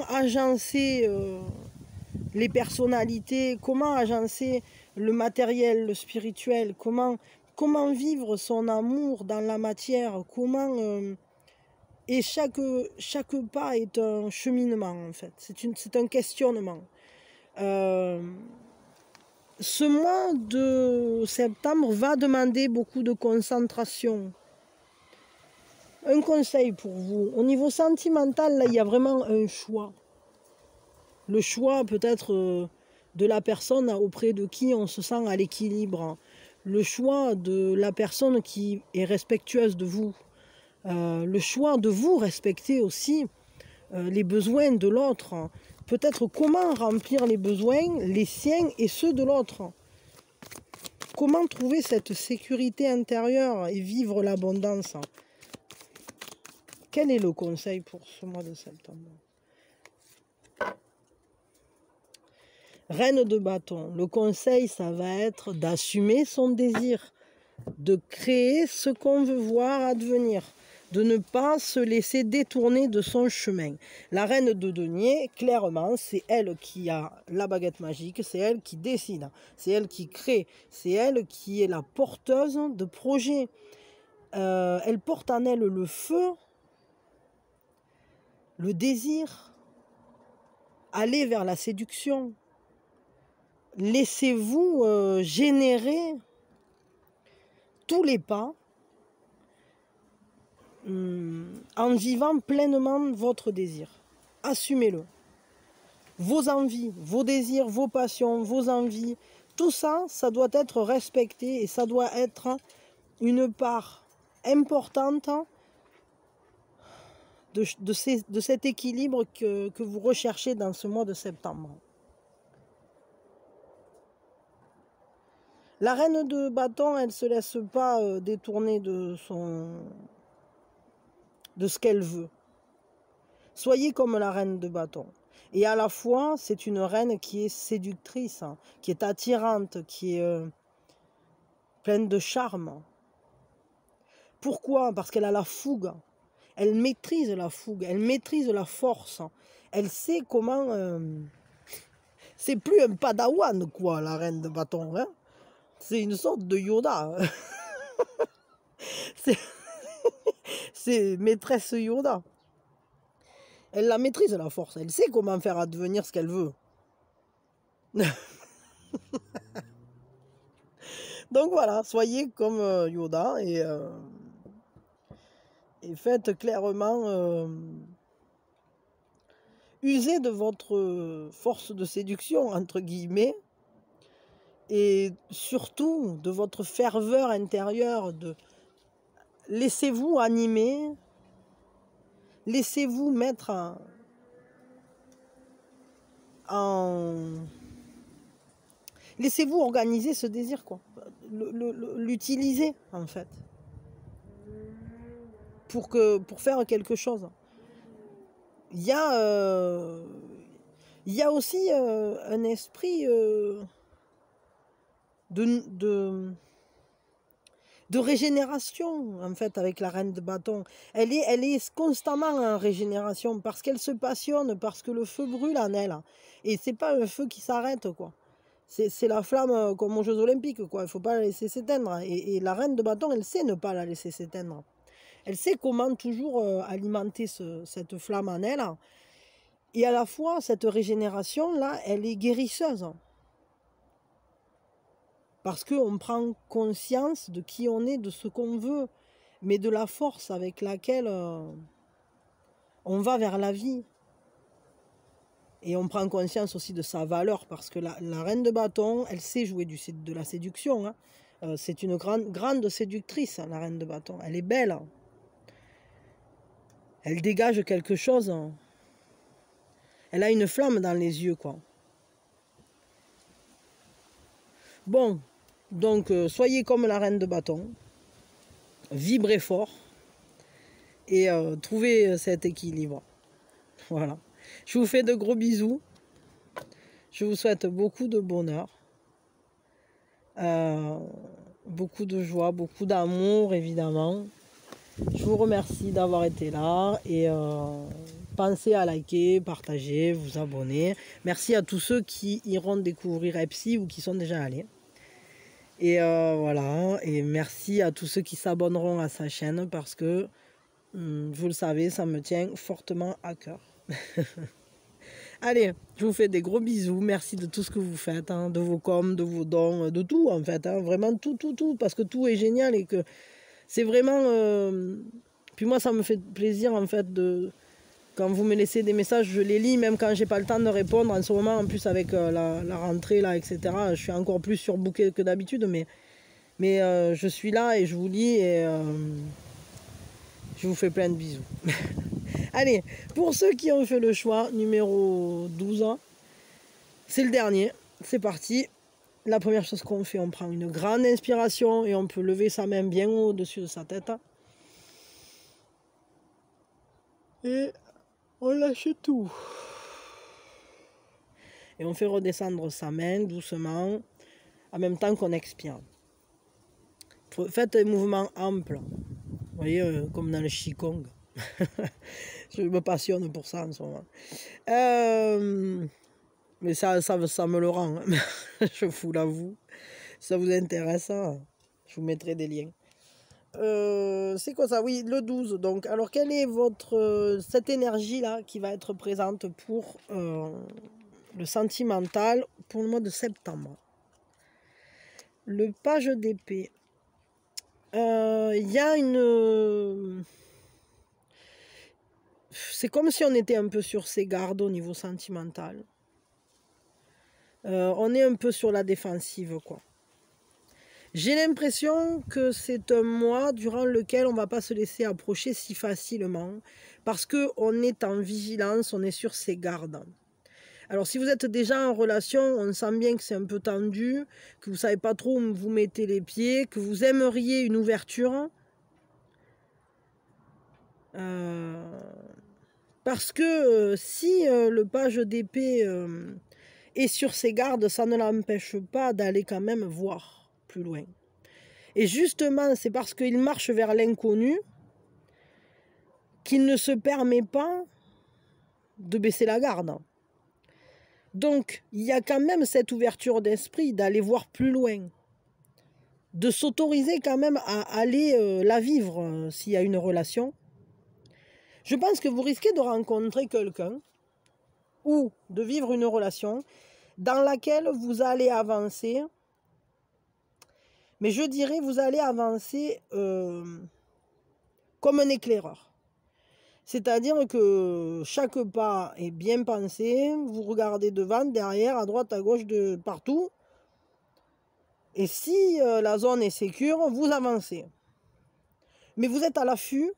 agencer les personnalités, comment agencer le matériel, le spirituel, comment vivre son amour dans la matière, et chaque pas est un cheminement en fait, c'est un questionnement. Ce mois de septembre va demander beaucoup de concentration. Un conseil pour vous, au niveau sentimental, là, il y a vraiment un choix. Le choix peut-être de la personne auprès de qui on se sent à l'équilibre. Le choix de la personne qui est respectueuse de vous. Le choix de vous respecter aussi les besoins de l'autre. Peut-être comment remplir les besoins, les siens et ceux de l'autre. Comment trouver cette sécurité intérieure et vivre l'abondance. Quel est le conseil pour ce mois de septembre? Reine de bâton, le conseil, ça va être d'assumer son désir, de créer ce qu'on veut voir advenir, de ne pas se laisser détourner de son chemin. La reine de denier, clairement, c'est elle qui a la baguette magique, c'est elle qui décide, c'est elle qui crée, c'est elle qui est la porteuse de projets. Elle porte en elle le feu, le désir, aller vers la séduction. Laissez-vous générer tous les pas en vivant pleinement votre désir. Assumez-le. Vos envies, vos désirs, vos passions, vos envies, tout ça, ça doit être respecté et ça doit être une part importante de cet équilibre que vous recherchez dans ce mois de septembre. La reine de bâton, elle ne se laisse pas détourner de ce qu'elle veut. Soyez comme la reine de bâton. Et à la fois, c'est une reine qui est séductrice, qui est attirante, qui est pleine de charme. Pourquoi? Parce qu'elle a la fougue. Elle maîtrise la fougue, elle maîtrise la force. Elle sait comment... C'est plus un padawan, quoi, la reine de bâton. Hein, c'est une sorte de Yoda. C'est maîtresse Yoda. Elle la maîtrise, la force. Elle sait comment faire advenir ce qu'elle veut. Donc voilà, soyez comme Yoda et faites clairement... usez de votre force de séduction, entre guillemets, et surtout de votre ferveur intérieure. Laissez-vous animer, laissez-vous mettre laissez-vous organiser ce désir, quoi. L'utiliser, en fait, pour faire quelque chose. Il y a aussi un esprit de régénération, en fait, avec la reine de bâton. Elle est constamment en régénération, parce qu'elle se passionne, parce que le feu brûle en elle. Et c'est pas un feu qui s'arrête, quoi. C'est la flamme comme aux Jeux Olympiques, quoi. Il ne faut pas la laisser s'éteindre. Et la reine de bâton, elle sait ne pas la laisser s'éteindre. Elle sait comment toujours alimenter cette flamme en elle. Et à la fois, cette régénération-là, elle est guérisseuse. Parce qu'on prend conscience de qui on est, de ce qu'on veut, mais de la force avec laquelle on va vers la vie. Et on prend conscience aussi de sa valeur, parce que la reine de bâton, elle sait jouer de la séduction. Hein. C'est une grande séductrice, hein, la reine de bâton. Elle est belle. Elle dégage quelque chose. Elle a une flamme dans les yeux, quoi. Bon, donc soyez comme la reine de bâton. Vibrez fort. Et trouvez cet équilibre. Voilà. Je vous fais de gros bisous. Je vous souhaite beaucoup de bonheur. Beaucoup de joie, beaucoup d'amour, évidemment. Je vous remercie d'avoir été là. Et pensez à liker, partager, vous abonner. Merci à tous ceux qui iront découvrir Epsi ou qui sont déjà allés. Et voilà. Et merci à tous ceux qui s'abonneront à sa chaîne, parce que, vous le savez, ça me tient fortement à cœur. Allez, je vous fais des gros bisous. Merci de tout ce que vous faites, hein, de vos coms, de vos dons, de tout en fait. Hein, vraiment tout, parce que tout est génial et que c'est vraiment... Puis moi, ça me fait plaisir en fait quand vous me laissez des messages, je les lis, même quand j'ai pas le temps de répondre. En ce moment, en plus avec la rentrée, là, etc., je suis encore plus surbookée que d'habitude, mais je suis là et je vous lis et je vous fais plein de bisous. Allez, pour ceux qui ont fait le choix, numéro 12, c'est le dernier, c'est parti. La première chose qu'on fait, on prend une grande inspiration et on peut lever sa main bien au-dessus de sa tête. Et on lâche tout. Et on fait redescendre sa main doucement, en même temps qu'on expire. Faites un mouvement ample, vous voyez, comme dans le Qigong. Je me passionne pour ça en ce moment. Mais ça me le rend. Hein. Je vous l'avoue. Si ça vous intéresse, je vous mettrai des liens. C'est quoi ça? Oui, le 12. Donc, alors, quelle est cette énergie-là qui va être présente pour le sentimental pour le mois de septembre? Le page d'épée. Il y a une... C'est comme si on était un peu sur ses gardes au niveau sentimental. On est un peu sur la défensive, quoi. J'ai l'impression que c'est un mois durant lequel on ne va pas se laisser approcher si facilement, parce qu'on est en vigilance, on est sur ses gardes. Alors si vous êtes déjà en relation, on sent bien que c'est un peu tendu, que vous ne savez pas trop où vous mettez les pieds, que vous aimeriez une ouverture. Parce que si le page d'épée est sur ses gardes, ça ne l'empêche pas d'aller quand même voir plus loin. Et justement, c'est parce qu'il marche vers l'inconnu qu'il ne se permet pas de baisser la garde. Donc, il y a quand même cette ouverture d'esprit d'aller voir plus loin, de s'autoriser quand même à aller la vivre s'il y a une relation. Je pense que vous risquez de rencontrer quelqu'un ou de vivre une relation dans laquelle vous allez avancer, mais je dirais vous allez avancer comme un éclaireur. C'est-à-dire que chaque pas est bien pensé, vous regardez devant, derrière, à droite, à gauche, de partout. Et si la zone est sécure, vous avancez. Mais vous êtes à l'affût,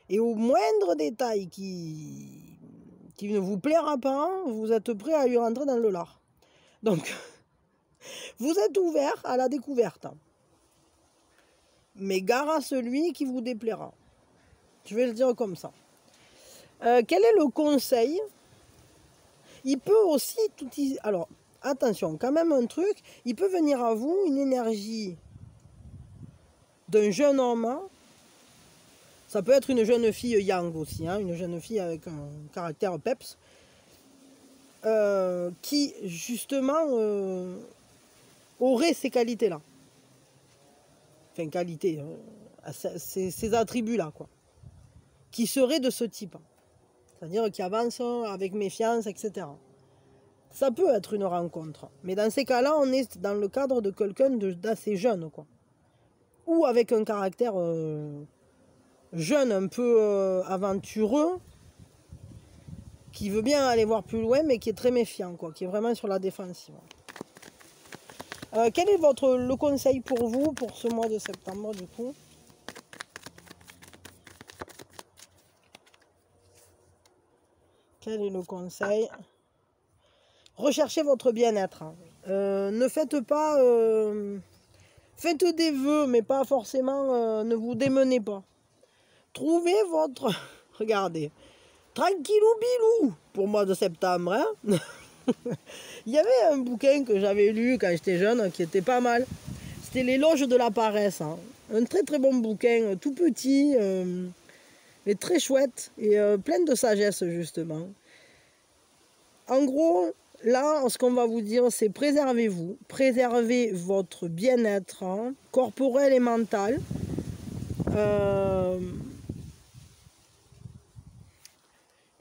et au moindre détail qui ne vous plaira pas, vous êtes prêt à lui rentrer dans le lard. Donc, vous êtes ouvert à la découverte. Mais gare à celui qui vous déplaira. Je vais le dire comme ça. Quel est le conseil? Il peut aussi tout... Alors, attention, quand même un truc. Il peut venir à vous une énergie d'un jeune homme. Ça peut être une jeune fille yang aussi, hein, une jeune fille avec un caractère peps, qui justement aurait ces qualités-là. Enfin, qualités, ces attributs-là, quoi. Qui seraient de ce type. C'est-à-dire qui avancent avec méfiance, etc. Ça peut être une rencontre. Mais dans ces cas-là, on est dans le cadre de quelqu'un d'assez jeune, quoi. Ou avec un caractère jeune, un peu aventureux, qui veut bien aller voir plus loin, mais qui est très méfiant, quoi, qui est vraiment sur la défensive. Quel est le conseil pour vous pour ce mois de septembre, du coup? Quel est le conseil? Recherchez votre bien-être. Ne faites pas... faites des vœux, mais pas forcément... ne vous démenez pas. Trouvez votre... Regardez. Tranquillou bilou pour le mois de septembre. Hein. Il y avait un bouquin que j'avais lu quand j'étais jeune qui était pas mal. C'était L'éloge de la paresse. Hein. Un très très bon bouquin, tout petit, mais très chouette et plein de sagesse justement. En gros, là, ce qu'on va vous dire, c'est préservez-vous. Préservez votre bien-être hein, corporel et mental.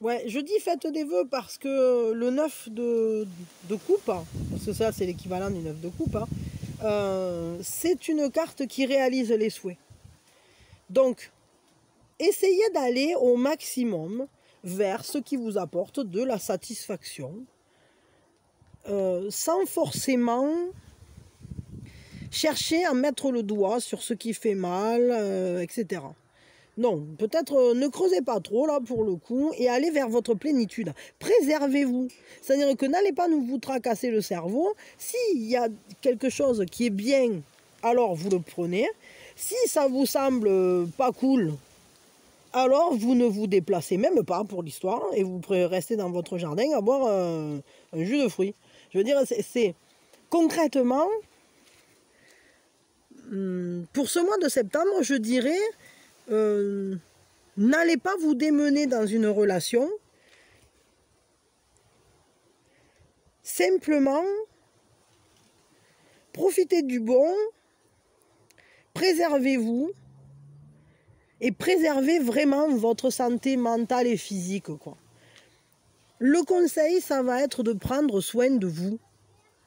Ouais, je dis faites des vœux parce que le 9 de coupe, parce que ça c'est l'équivalent du 9 de coupe, hein, c'est une carte qui réalise les souhaits. Donc, essayez d'aller au maximum vers ce qui vous apporte de la satisfaction, sans forcément chercher à mettre le doigt sur ce qui fait mal, etc. Non, peut-être ne creusez pas trop là pour le coup et allez vers votre plénitude. Préservez-vous. C'est-à-dire que n'allez pas nous vous tracasser le cerveau. S'il y a quelque chose qui est bien, alors vous le prenez. Si ça vous semble pas cool, alors vous ne vous déplacez même pas pour l'histoire et vous pourrez rester dans votre jardin à boire un jus de fruits. Je veux dire, c'est concrètement, pour ce mois de septembre, je dirais... n'allez pas vous démener dans une relation. Simplement, profitez du bon, préservez-vous et préservez vraiment votre santé mentale et physique, quoi. Le conseil, ça va être de prendre soin de vous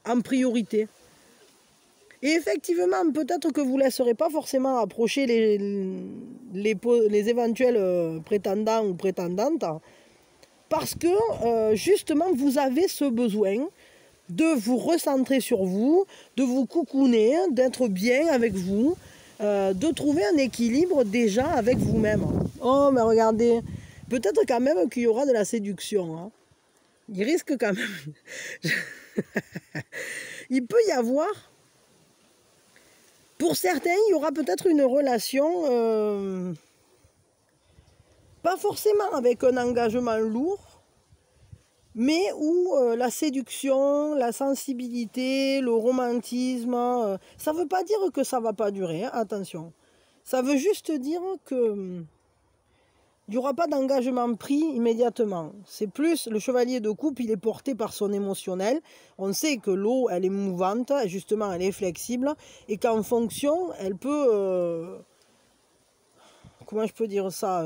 en priorité. Et effectivement, peut-être que vous ne laisserez pas forcément approcher les éventuels prétendants ou prétendantes parce que justement, vous avez ce besoin de vous recentrer sur vous, de vous coucouner, d'être bien avec vous, de trouver un équilibre déjà avec vous-même. Oh, mais regardez, peut-être quand même qu'il y aura de la séduction. Hein. Il risque quand même... Il peut y avoir... Pour certains, il y aura peut-être une relation, pas forcément avec un engagement lourd, mais où la séduction, la sensibilité, le romantisme, ça ne veut pas dire que ça ne va pas durer, hein, attention. Ça veut juste dire que il n'y aura pas d'engagement pris immédiatement. C'est plus, le chevalier de coupe, il est porté par son émotionnel. On sait que l'eau, elle est mouvante, justement, elle est flexible, et qu'en fonction, elle peut... comment je peux dire ça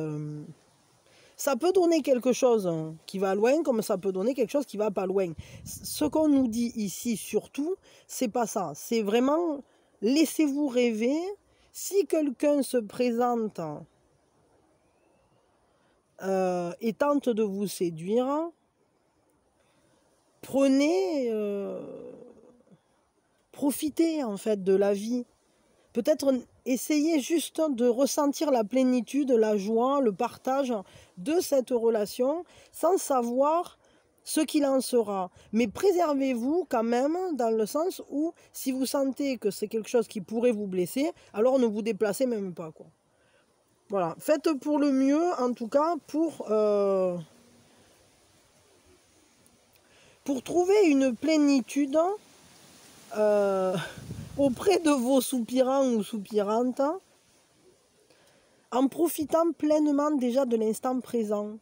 ça peut donner quelque chose qui va loin, comme ça peut donner quelque chose qui va pas loin. Ce qu'on nous dit ici, surtout, c'est pas ça. C'est vraiment, laissez-vous rêver. Si quelqu'un se présente... et tente de vous séduire, profitez en fait de la vie. Peut-être essayez juste de ressentir la plénitude, la joie, le partage de cette relation sans savoir ce qu'il en sera. Mais préservez-vous quand même dans le sens où si vous sentez que c'est quelque chose qui pourrait vous blesser, alors ne vous déplacez même pas, quoi. Voilà, faites pour le mieux, en tout cas, pour trouver une plénitude auprès de vos soupirants ou soupirantes en profitant pleinement déjà de l'instant présent.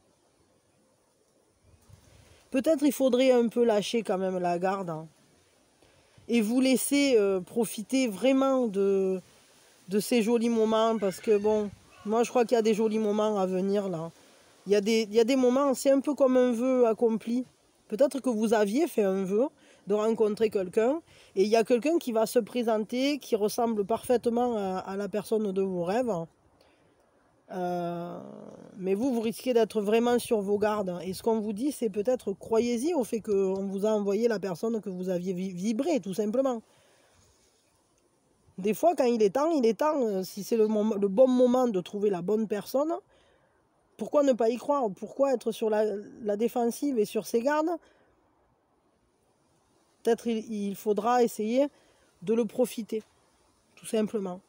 Peut-être il faudrait un peu lâcher quand même la garde, hein, et vous laisser profiter vraiment de ces jolis moments, parce que bon, moi je crois qu'il y a des jolis moments à venir là. Il y a des moments, c'est un peu comme un vœu accompli. Peut-être que vous aviez fait un vœu de rencontrer quelqu'un, et il y a quelqu'un qui va se présenter, qui ressemble parfaitement à la personne de vos rêves. Mais vous risquez d'être vraiment sur vos gardes. Et ce qu'on vous dit, c'est peut-être, croyez-y au fait qu'on vous a envoyé la personne que vous aviez vibré, tout simplement. Des fois, quand il est temps, si c'est le bon moment de trouver la bonne personne, pourquoi ne pas y croire? Pourquoi être sur la défensive et sur ses gardes? Peut-être il faudra essayer de le profiter, tout simplement.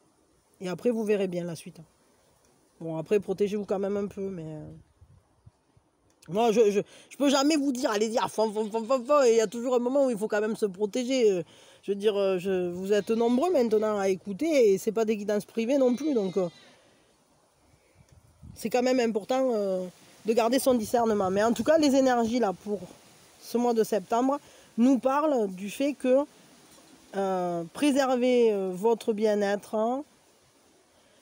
Et après, vous verrez bien la suite. Bon, après, protégez-vous quand même un peu, mais... Moi, je peux jamais vous dire, allez dire, et il y a toujours un moment où il faut quand même se protéger. Je veux dire, vous êtes nombreux maintenant à écouter, et c'est pas des guidances privées non plus, donc... c'est quand même important de garder son discernement. Mais en tout cas, les énergies là pour ce mois de septembre nous parlent du fait que préservez votre bien-être, hein,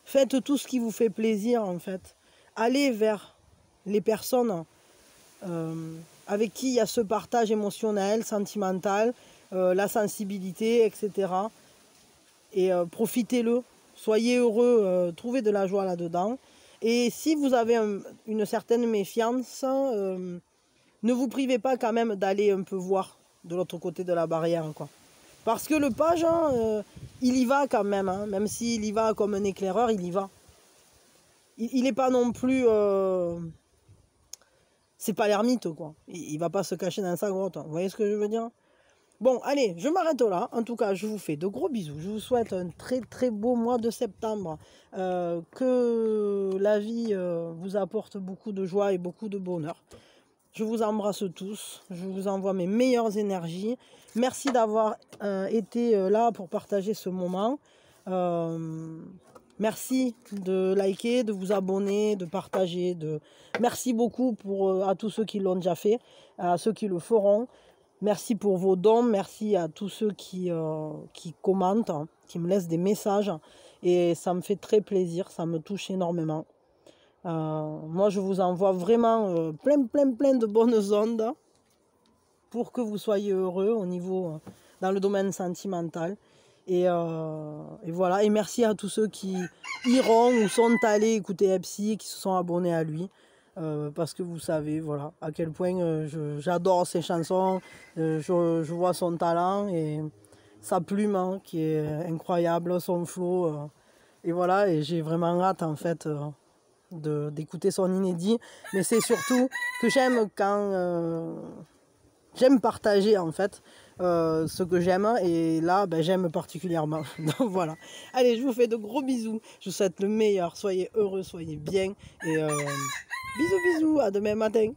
faites tout ce qui vous fait plaisir en fait. Allez vers les personnes avec qui il y a ce partage émotionnel, sentimental, la sensibilité, etc. Et profitez-le, soyez heureux, trouvez de la joie là-dedans. Et si vous avez une certaine méfiance, ne vous privez pas quand même d'aller un peu voir de l'autre côté de la barrière, quoi. Parce que le page, hein, il y va quand même, hein, même s'il y va comme un éclaireur, il y va. Il n'est pas non plus... c'est pas l'ermite, quoi. Il va pas se cacher dans sa grotte. Vous voyez ce que je veux dire? Bon, allez, je m'arrête là. En tout cas, je vous fais de gros bisous. Je vous souhaite un très très beau mois de septembre. Que la vie vous apporte beaucoup de joie et beaucoup de bonheur. Je vous embrasse tous. Je vous envoie mes meilleures énergies. Merci d'avoir été là pour partager ce moment. Merci de liker, de vous abonner, de partager. Merci beaucoup à tous ceux qui l'ont déjà fait, à ceux qui le feront. Merci pour vos dons, merci à tous ceux qui commentent, qui me laissent des messages. Et ça me fait très plaisir, ça me touche énormément. Moi, je vous envoie vraiment plein de bonnes ondes pour que vous soyez heureux au niveau, dans le domaine sentimental. Et voilà, et merci à tous ceux qui iront ou sont allés écouter Epsi, qui se sont abonnés à lui. Parce que vous savez, voilà, à quel point j'adore ses chansons, je vois son talent et sa plume, hein, qui est incroyable, son flow, et voilà, et j'ai vraiment hâte en fait d'écouter son inédit, mais c'est surtout que j'aime quand j'aime partager en fait ce que j'aime, et là ben, j'aime particulièrement. Donc voilà, allez, je vous fais de gros bisous, je vous souhaite le meilleur, soyez heureux, soyez bien, et bisous, à demain matin.